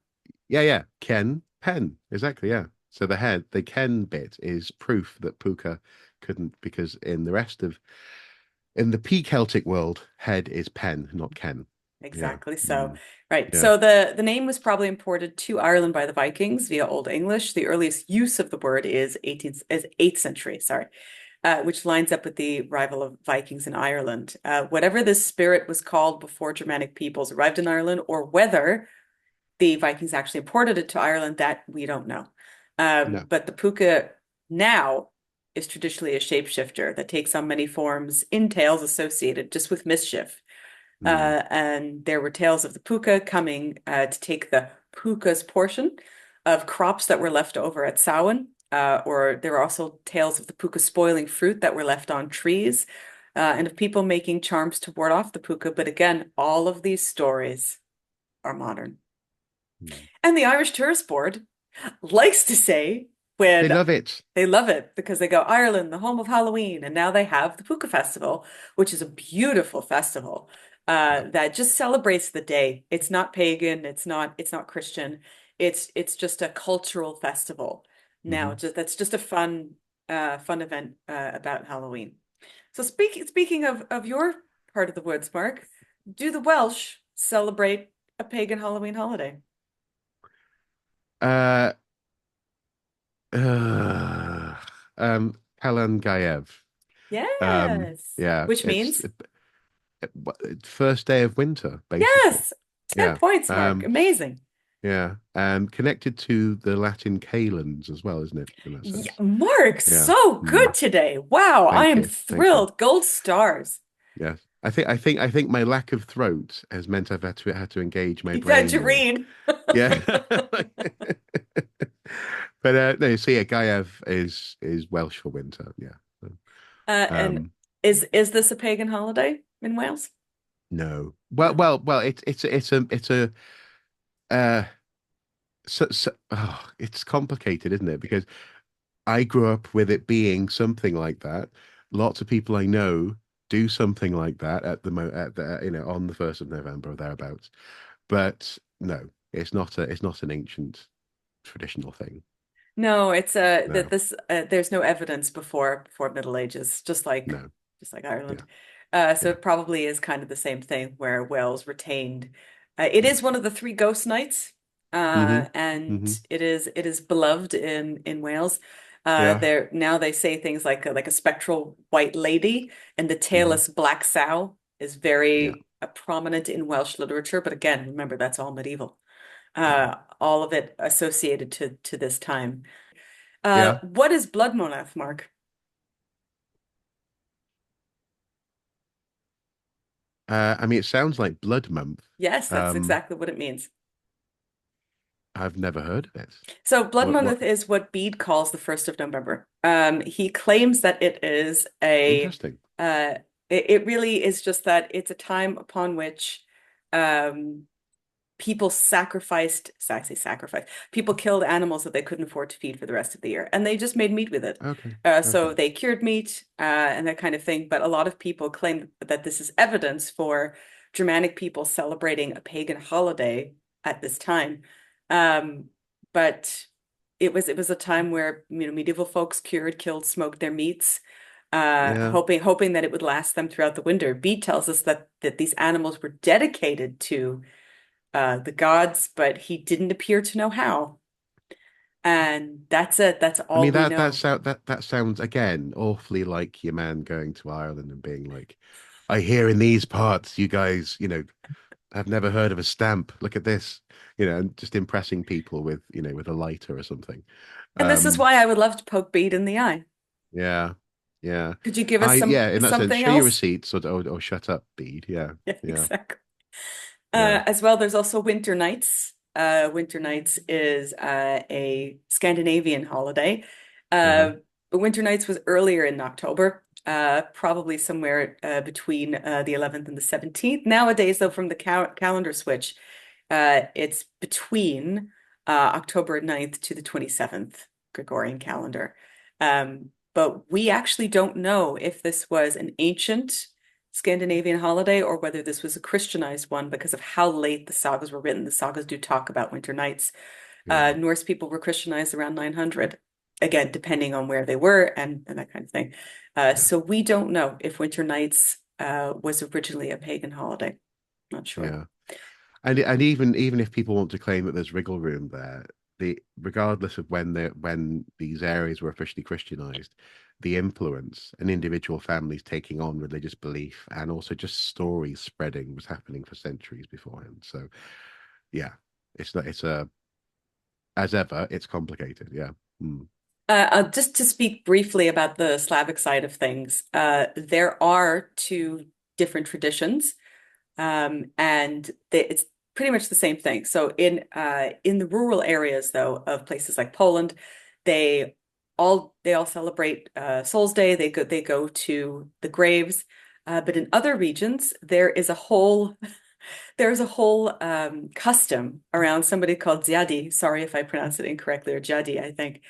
Yeah, yeah. Ken, pen. Exactly, yeah. So the Ken bit is proof that Puka couldn't, because in the P Celtic world, head is pen, not Ken. Yeah. Exactly so. Mm, Right. yeah. So the name was probably imported to Ireland by the Vikings via Old English. The earliest use of the word is 8th century, sorry, which lines up with the arrival of Vikings in Ireland. Whatever this spirit was called before Germanic peoples arrived in Ireland, or whether the Vikings actually imported it to Ireland, that we don't know. No. But the puka now is traditionally a shapeshifter that takes on many forms in tales associated just with mischief. Mm, And there were tales of the puka coming to take the puka's portion of crops that were left over at Samhain. Or there were also tales of the puka spoiling fruit that were left on trees, and of people making charms to ward off the puka. But again, all of these stories are modern. mm. And the Irish Tourist Board likes to say They when love it. they love it because they go, Ireland, the home of Halloween. And now they have the Puka Festival, which is a beautiful festival Yeah. that just celebrates the day. It's not pagan, it's not Christian. It's just a cultural festival. Now, Hmm. just that's just a fun event about Halloween. So speaking of your part of the woods, Mark, do the Welsh celebrate a pagan Halloween holiday? Uh, uh, Helen Gaev. Yes. Yeah, Which it's means first day of winter, basically. yes, 10 Yeah. points, Mark. Amazing. Yeah. Connected to the Latin kalends as well, isn't it? In that Yeah, sense. Mark, Yeah. so Mm. good today. Wow, I Thank am you. Thank you. thrilled. Gold stars. Yeah. I think my lack of throat has meant I've had to engage my You've had brain to more. read. Yeah. But no, so yeah, Gaev is Welsh for winter. Yeah. So, And um, is this a pagan holiday in Wales? no. No. Well, it's a uh it's complicated, isn't it? Because I grew up with it being something like that. Lots of people I know do something like that at the on the 1st of November or thereabouts. But no, it's not an ancient traditional thing. No, it's that No, this there's no evidence before Middle Ages, no, just like yeah, Ireland. So yeah. it probably is kind of the same thing where Wales retained. It Mm. is one of the three ghost nights, Mm-hmm. and Mm-hmm. it is beloved in Wales. Yeah. There now they say things like a spectral white lady, and the Mm-hmm. tailless black sow is Yeah. very prominent in Welsh literature. But again, remember that's all medieval. Yeah. All of it associated to this time. Yeah. What is blood moneth, Mark? I mean, it sounds like Blood Month. Yes, that's Um, exactly what it means. I've never heard of it. So blood What? moneth is what Bede calls the 1st of November. He claims that it is Interesting. it really is just that it's a time upon which um, people sacrificed, I say sacrifice, people killed animals that they couldn't afford to feed for the rest of the year, and they just made meat with it. Okay. So Okay. they cured meat and that kind of thing. But a lot of people claim that this is evidence for Germanic people celebrating a pagan holiday at this time. Um, but it was a time where medieval folks cured, killed, smoked their meats, Yeah. hoping that it would last them throughout the winter. Bede tells us that these animals were dedicated to the gods, but he didn't appear to know how. And that's it. That's I all mean we know. that sounds again awfully like your man going to Ireland and being like, I hear in these parts you guys, have never heard of a stamp. Look at this, and just impressing people with, with a lighter or something. And this is Um, why I would love to poke Bede in the eye. yeah, yeah. Could you give us I yeah, in that sense, something show your else? receipts or shut up, Bede. Yeah, Yeah, yeah, exactly. yeah. As well, there's also Winter Nights. Winter Nights is a Scandinavian holiday. Uh-huh. But Winter Nights was earlier in October, probably somewhere between the 11th and the 17th. Nowadays, though, from the calendar switch, it's between October 9th to the 27th Gregorian calendar. But we actually don't know if this was an ancient Scandinavian holiday or whether this was a Christianized one because of how late the sagas were written. The sagas do talk about winter nights. Yeah, Norse people were Christianized around 900, again, depending on where they were and that kind of thing. yeah, So we don't know if winter nights was originally a pagan holiday. Not sure. yeah. And even if people want to claim that there's wriggle room there, regardless of when these areas were officially Christianized, the influence and individual families taking on religious belief and also just stories spreading was happening for centuries beforehand. So yeah, it's a as ever, it's complicated. Yeah. Mm. Just to speak briefly about the Slavic side of things, there are two different traditions, and it's pretty much the same thing. So in the rural areas, though, of places like Poland, they they all celebrate Souls Day. They go to the graves, but in other regions, there's a whole custom around somebody called Dziadi. Sorry if I pronounce it incorrectly, or Jadi, I think,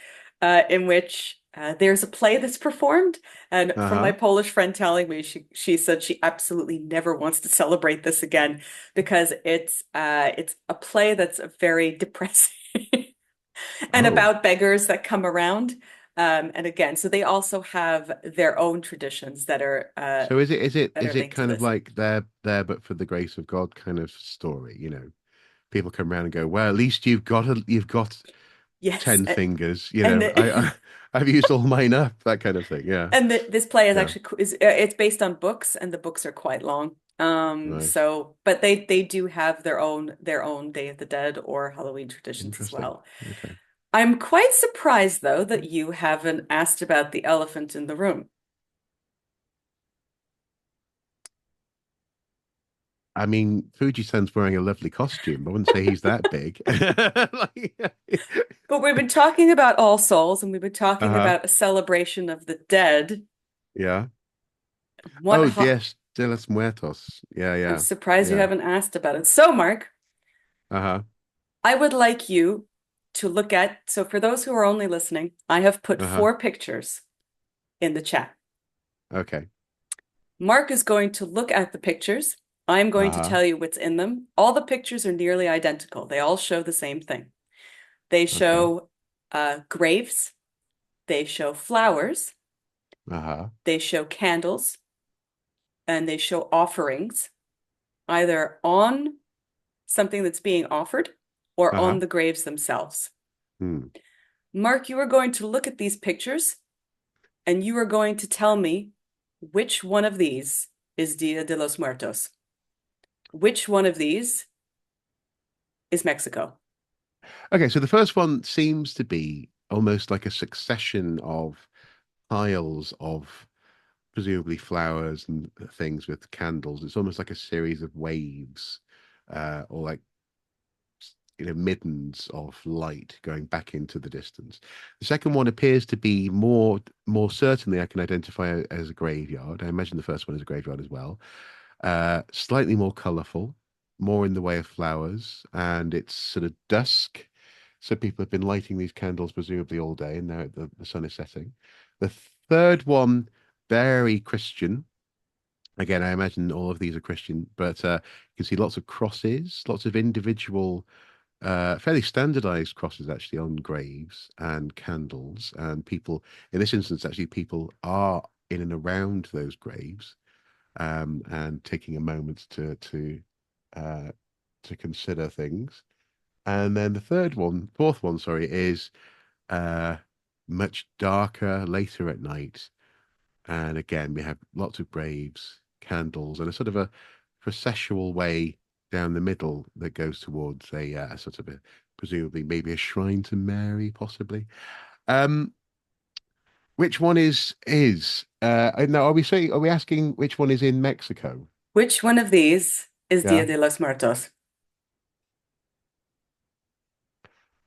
in which there's a play that's performed. And from my Uh-huh. Polish friend telling me, she said she absolutely never wants to celebrate this again because it's a play that's very depressing and Oh, about beggars that come around. And again, so they also have their own traditions so that are is it linked to kind of this. like there but for the grace of God kind of story, People come around and go, well, at least you've got Yes, 10 fingers, and I've used all mine up, that kind of thing. Yeah. this play is Yeah. actually it's based on books, and the books are quite long. Right. So but they do have their own Day of the Dead or Halloween traditions as Interesting. well. Okay. I'm quite surprised though that you haven't asked about the elephant in the room. I mean, Fuji-san's wearing a lovely costume. I wouldn't say he's that big. Like, But we've been talking about All Souls, and we've been talking uh-huh. about a celebration of the dead. Yeah. What Oh, ho Dias de los Muertos. Yeah, I'm yeah. surprised you Yeah. haven't asked about it. So, Mark, Uh-huh. I would like you. to look at. So for those who are only listening, I have put Uh-huh. 4 pictures in the chat. Okay. Mark is going to look at the pictures. I'm going to Uh-huh. tell you what's in them. All the pictures are nearly identical. They all show the same thing. They Okay. show graves, they show flowers, Uh-huh. they show candles, and they show offerings, either on something that's being offered or on Uh-huh. the graves themselves. Hmm. Mark, you are going to look at these pictures and you are going to tell me which one of these is Dia de los Muertos. Which one of these is Mexico? Okay, so the first one seems to be almost like a succession of piles of presumably flowers and things with candles. It's almost like a series of waves, or like middens of light going back into the distance. The second one appears to be more certainly I can identify as a graveyard. I imagine the first one is a graveyard as well. Slightly more colorful, more in the way of flowers, and it's sort of dusk. So people have been lighting these candles presumably all day, and now the sun is setting. The third one, very Christian. Again, I imagine all of these are Christian, but you can see lots of crosses, lots of individual, fairly standardized crosses actually on graves and candles. And people, in this instance, actually, people are in and around those graves, and taking a moment uh, to consider things. And then the fourth one, sorry, is uh, much darker later at night. And again, we have lots of graves, candles, and a sort of a processual way down the middle that goes towards a sort of a presumably maybe a shrine to Mary, possibly. Um, which one is now are we asking which one is in Mexico? Which one of these is Dia Yeah. de los Muertos?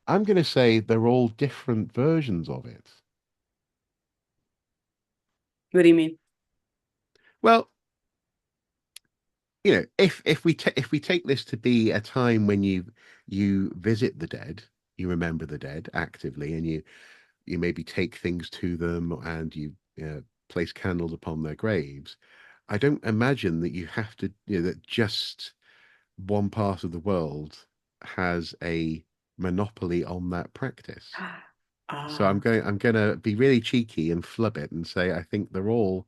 I'm gonna say they're all different versions of it. What do you mean? Well, if we take this to be a time when you visit the dead, you remember the dead actively, and you maybe take things to them and you place candles upon their graves. I don't imagine that you have to, that just one part of the world has a monopoly on that practice. So Ah, I'm gonna be really cheeky and flub it and say I think they're all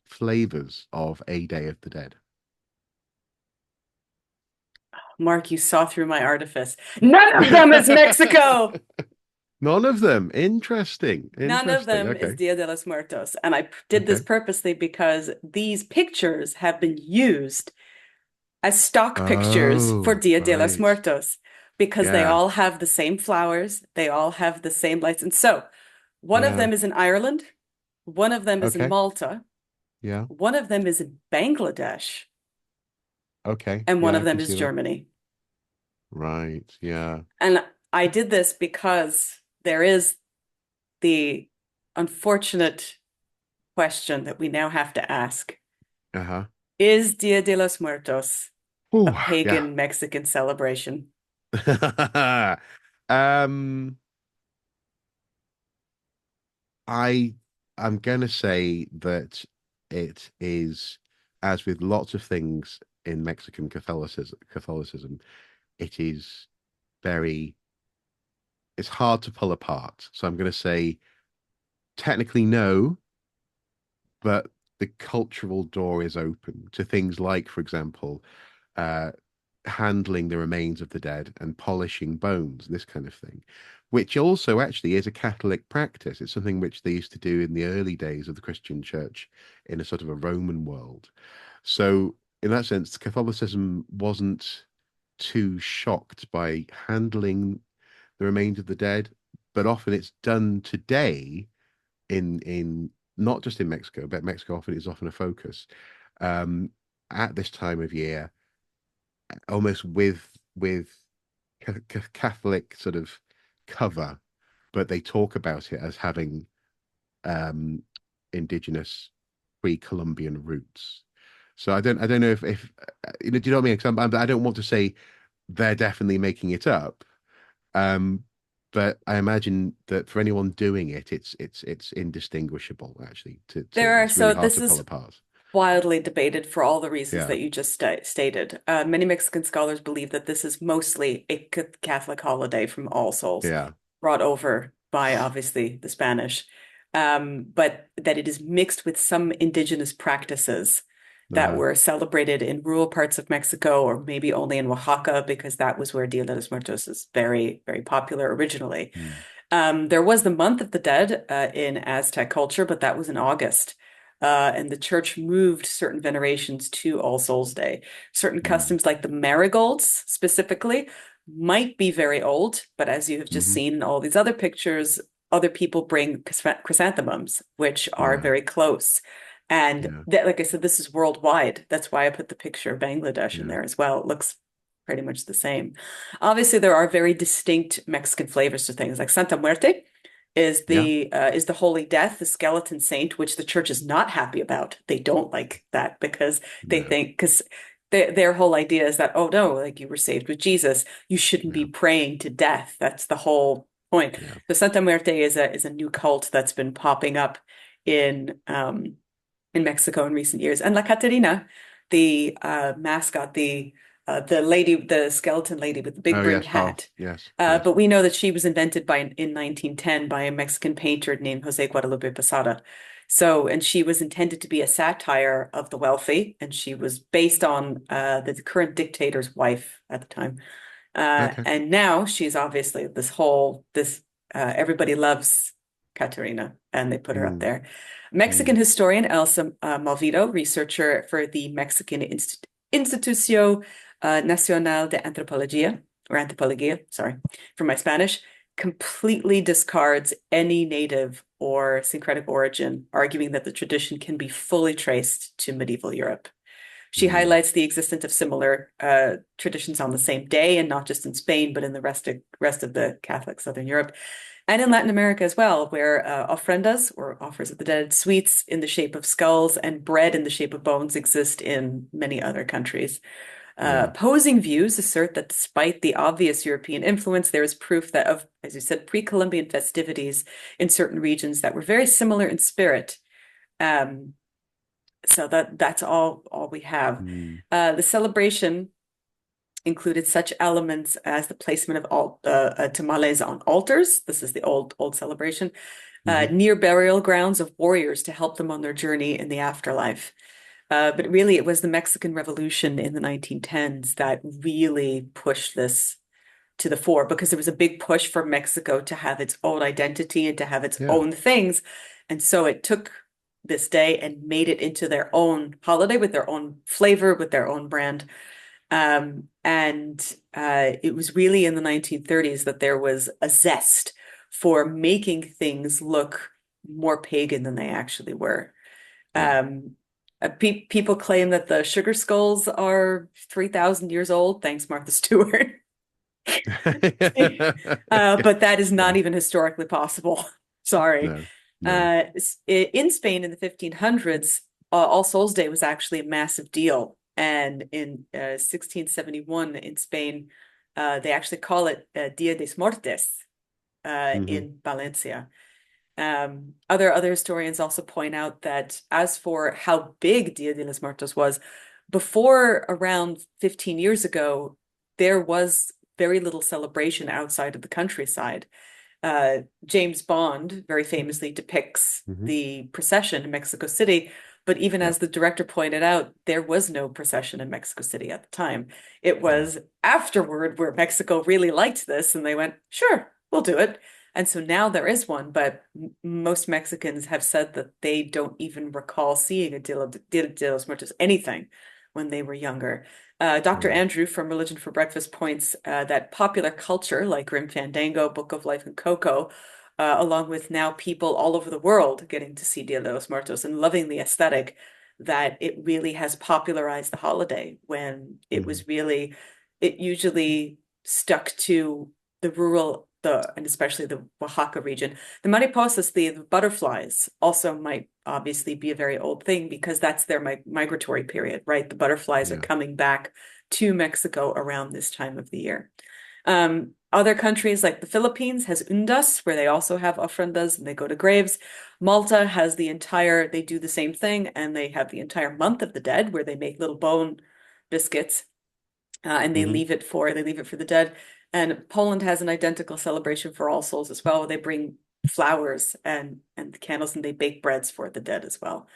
flavors of a Day of the Dead. Mark, you saw through my artifice. None of them is Mexico. None of them. Interesting. None of Interesting. them is Okay. Dia de los Muertos. And I did this Okay. purposely because these pictures have been used as stock pictures for Oh, Dia de los right. Muertos because they Yeah. all have the same flowers, they all have the same lights. And so one of Uh-huh. them is in Ireland, one of them is in Okay. Malta, Yeah. one of them is in Bangladesh, Okay. and one Yeah, of I them can is see that. Germany. Right. Yeah. And I did this because there is the unfortunate question that we now have to ask. Uh-huh. Is Dia de los Muertos a Oh, yeah. pagan Mexican celebration? Um, I I'm gonna say that it is, as with lots of things in Mexican Catholicism, it is very, it's hard to pull apart. So I'm gonna say technically no, but the cultural door is open to things like, for example, uh, handling the remains of the dead and polishing bones, this kind of thing, which also actually is a Catholic practice. It's something which they used to do in the early days of the Christian church in a sort of a Roman world. So, in that sense, Catholicism wasn't too shocked by handling the remains of the dead, but often it's done today in not just in Mexico, but Mexico often is often a focus um, at this time of year, almost with Catholic sort of cover, but they talk about it as having um, indigenous pre-Columbian roots. So I don't know if do you know what I mean? 'Cause I don't want to say they're definitely making it up. but I imagine that for anyone doing it, it's indistinguishable actually. There are, It's really so hard this to pull is apart. widely debated for all the reasons Yeah, that you just stated. Many Mexican scholars believe that this is mostly a Catholic holiday from All Souls, yeah, brought over by obviously the Spanish, but that it is mixed with some indigenous practices that uh-huh. were celebrated in rural parts of Mexico, or maybe only in Oaxaca, because that was where Dia de los Muertos is very, very popular originally. Mm. There was the Month of the Dead in Aztec culture, but that was in August. And the church moved certain venerations to All Souls Day. Certain Mm. customs, like the marigolds specifically, might be very old, but as you have just Hmm. seen in all these other pictures, other people bring chrysanthemums, which are Yeah, very close. And yeah, that, like I said, this is worldwide. That's why I put the picture of Bangladesh in yeah, there as well. It looks pretty much the same. Obviously, there are very distinct Mexican flavors to things. Like Santa Muerte yeah, is the Holy Death, the skeleton saint, which the church is not happy about. They don't like that because they no, think because their whole idea is that, oh no, like you were saved with Jesus, you shouldn't be yeah, praying to death. That's the whole point. yeah. So Santa Muerte is a new cult that's been popping up in Mexico in recent years. And La Caterina, the mascot, the lady, the skeleton lady with the big Oh brimmed yes, half. hat. Yes, yes. But we know that she was invented in 1910 by a Mexican painter named Jose Guadalupe Posada. So, and she was intended to be a satire of the wealthy, and she was based on the current dictator's wife at the time. Okay. And now she's obviously this everybody loves Katerina, and they put her up Mm, there. Mexican mm, historian Elsa Malvido, researcher for the Mexican Institucio Nacional de Antropología, or Antropología, sorry, for my Spanish, completely discards any native or syncretic origin, arguing that the tradition can be fully traced to medieval Europe. She mm. highlights the existence of similar traditions on the same day, and not just in Spain, but in the rest of the Catholic Southern Europe, and in Latin America as well, where ofrendas, or offers of the dead, sweets in the shape of skulls and bread in the shape of bones exist in many other countries. Yeah. Opposing views assert that despite the obvious European influence, there is proof that of, as you said, pre-Columbian festivities in certain regions that were very similar in spirit. Um, so that's all we have. Mm, The celebration included such elements as the placement of tamales on altars. This is the old celebration, hmm. near burial grounds of warriors to help them on their journey in the afterlife. But really, it was the Mexican Revolution in the 1910s that really pushed this to the fore, because there was a big push for Mexico to have its own identity and to have its Yeah. own things. And so it took this day and made it into their own holiday with their own flavor, with their own brand. And it was really in the 1930s that there was a zest for making things look more pagan than they actually were. Yeah. People claim that the sugar skulls are 3,000 years old, thanks Martha Stewart. Yeah. But that is not Yeah. even historically possible. Sorry. No. No. In Spain in the 1500s, All Souls Day was actually a massive deal. And in 1671 in Spain, they actually call it Dia de los Muertos Hmm. in Valencia. Other historians also point out that as for how big Dia de los Muertos was, before around 15 years ago, there was very little celebration outside of the countryside. James Bond very famously depicts Hmm. the procession in Mexico City, but even Yeah. as the director pointed out, there was no procession in Mexico City at the time. It Yeah. was afterward where Mexico really liked this and they went, sure, we'll do it. And so now there is one, but most Mexicans have said that they don't even recall seeing a Dia de los Muertos anything when they were younger. Dr. Mm. Andrew from Religion for Breakfast points that popular culture like Grim Fandango, Book of Life, and Coco, along with now people all over the world getting to see Dia de los Muertos and loving the aesthetic, that it really has popularized the holiday when Hmm. it usually stuck to the rural, and especially the Oaxaca region. The mariposas, the butterflies, also might obviously be a very old thing because that's their migratory period, right? The butterflies are Yeah. coming back to Mexico around this time of the year. Um, Other countries like the Philippines has undas, where they also have ofrendas and they go to graves. Malta has they do the same thing, and they have the entire month of the dead where they make little bone biscuits, and Hmm. they leave it for the dead. And Poland has an identical celebration for All Souls as well, where they bring flowers and candles, and they bake breads for the dead as well.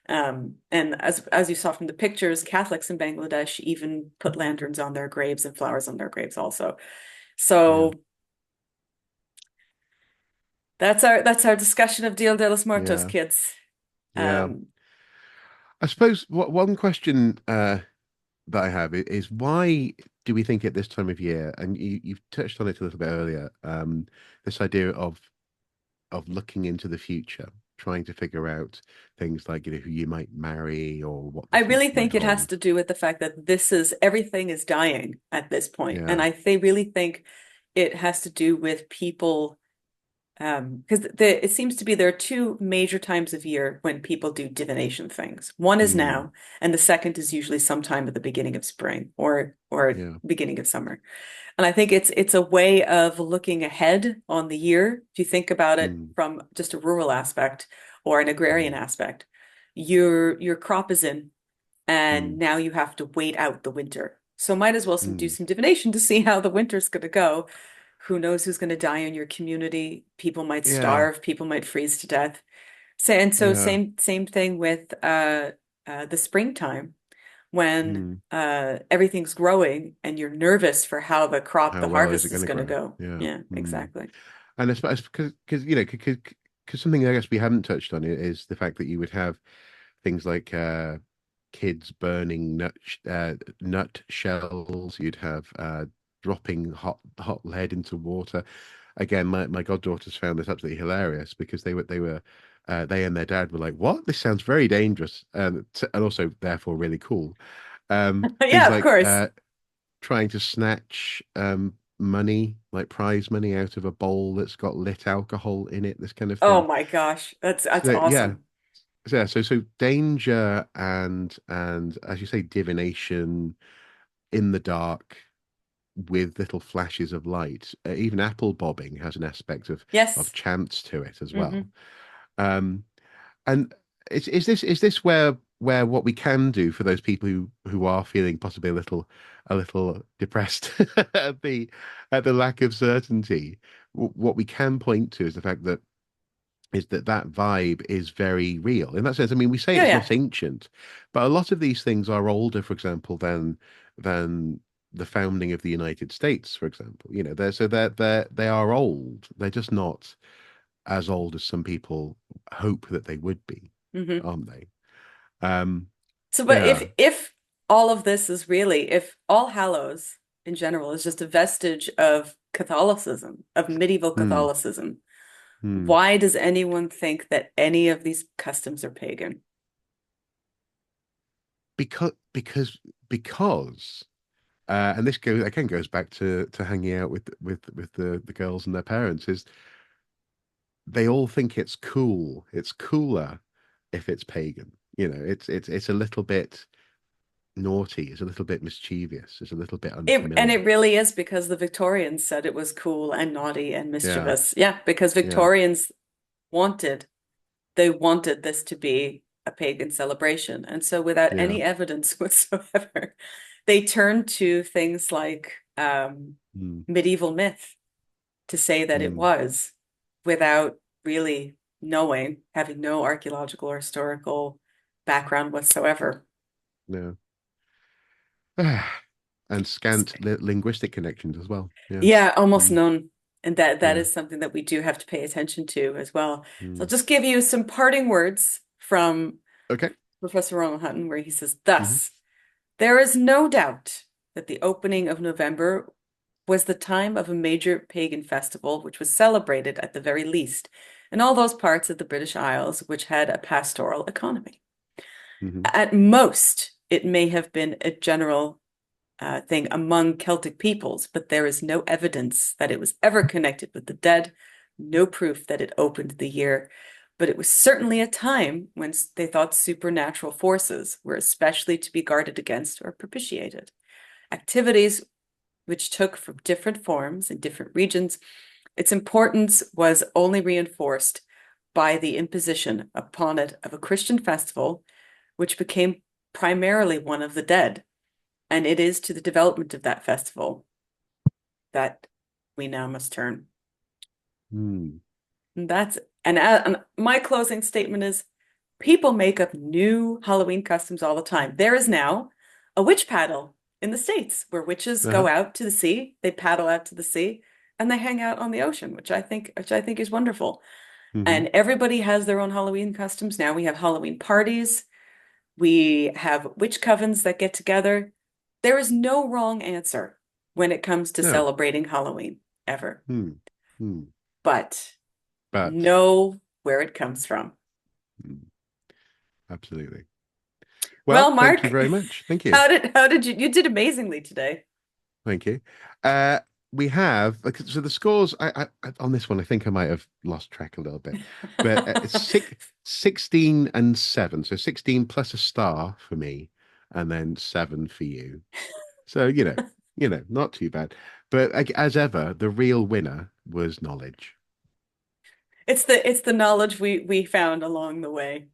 And as you saw from the pictures, Catholics in Bangladesh even put lanterns on their graves and flowers on their graves also. Yeah. So that's our discussion of Dia de los Muertos, Yeah. kids. Yeah. Um, I suppose one question that I have is why do we think at this time of year, and you've touched on it a little bit earlier, this idea of looking into the future, trying to figure out things like, who you might marry or what the I really future might think it has hold. to do with the fact that everything is dying at this point. And Yeah. they really think it has to do with people, because it seems to be there are two major times of year when people do divination things. One is Mm. now, and the second is usually sometime at the beginning of spring or Yeah. beginning of summer. And I think it's a way of looking ahead on the year. If you think about it Mm. from just a rural aspect or an agrarian Mm. aspect, your crop is in, and Mm. now you have to wait out the winter. So might as well do Mm. some divination to see how the winter's going to go. Who knows who's going to die in your community? People might Yeah. starve, people might freeze to death. So Yeah. same thing with the springtime when Mm. everything's growing and you're nervous for how How the well is it harvest is going to going to grow? go. Yeah. Yeah, Mm. exactly. And I suppose because because something I guess we haven't touched on is the fact that you would have things like kids burning nut shells. You'd have dropping hot lead into water. Again, my goddaughters found this absolutely hilarious because they and their dad were like, "What? This sounds very dangerous," and also therefore really cool. Yeah, Things of like course. trying to snatch money, like prize money, out of a bowl that's got lit alcohol in it. This kind of Oh thing. my gosh, that's So yeah, awesome. so danger and as you say, divination in the dark with little flashes of light. Even apple bobbing has an aspect of Yes. chance to it as well. Hmm. Um, and is this where what we can do for those people who are feeling possibly a little depressed at the lack of certainty? What we can point to is the fact that that vibe is very real. In that sense, I mean, we say Yeah, it's yeah. not ancient, but a lot of these things are older, for example, than the founding of the United States, for example. They are old. They're just not as old as some people hope that they would be, Hmm. aren't they? Um, So, but if yeah. if all of this is really, if All Hallows in general is just a vestige of Catholicism, of medieval Hmm. Catholicism, Hmm. why does anyone think that any of these customs are pagan? Because because because and this goes back to hanging out with the girls and their parents is they all think it's cool. It's cooler if it's pagan. It's a little bit naughty. It's a little bit mischievous. It's a little bit It unfamiliar. really is because the Victorians said it was cool and naughty and Yeah. mischievous. Yeah, because Yeah. Victorians wanted they wanted this to be a pagan celebration. And so without Yeah. any evidence whatsoever, they turned to things like Mm. medieval myth to say that it Mm. was without really knowing, having no archaeological or historical background whatsoever. Yeah. And scant linguistic connections as well. Yes. Yeah, almost Mm. none. And that Yeah. is something that we do have to pay attention to as well. So I'll Mm. just give you some parting words from Okay. Professor Ronald Hutton, where he says, Hmm. thus, there is no doubt that the opening of November was the time of a major pagan festival, which was celebrated at the very least in all those parts of the British Isles which had a pastoral economy. Hmm. At most, it may have been a general thing among Celtic peoples, but there is no evidence that it was ever connected with the dead, no proof that it opened the year. But it was certainly a time when they thought supernatural forces were especially to be guarded against or propitiated. Activities which took from different forms in different regions, its importance was only reinforced by the imposition upon it of a Christian festival, which became primarily one of the dead. And it is to the development of that festival that we now must turn. Hmm. And and my closing statement is people make up new Halloween customs all the time. There is now a witch paddle in the States where witches go Uh-huh. out to the sea, they paddle out to the sea, and they hang out on the ocean, which I think is wonderful. Hmm. And everybody has their own Halloween customs now. We have Halloween parties, we have witch covens that get together. There is no wrong answer when it comes to No. celebrating Halloween, ever. Hmm. Hmm. But But know where it comes from. hmm, absolutely. Well, Well, thank you Mark, very much. Thank you. how did you did amazingly today. Thank you. Uh, we have so the scores. On this one, I think I might have lost track a little bit, but it's 16 and 7. So 16 plus a star for me, and then 7 for you. So not too bad. But as ever, the real winner was knowledge. It's the knowledge we found along the way.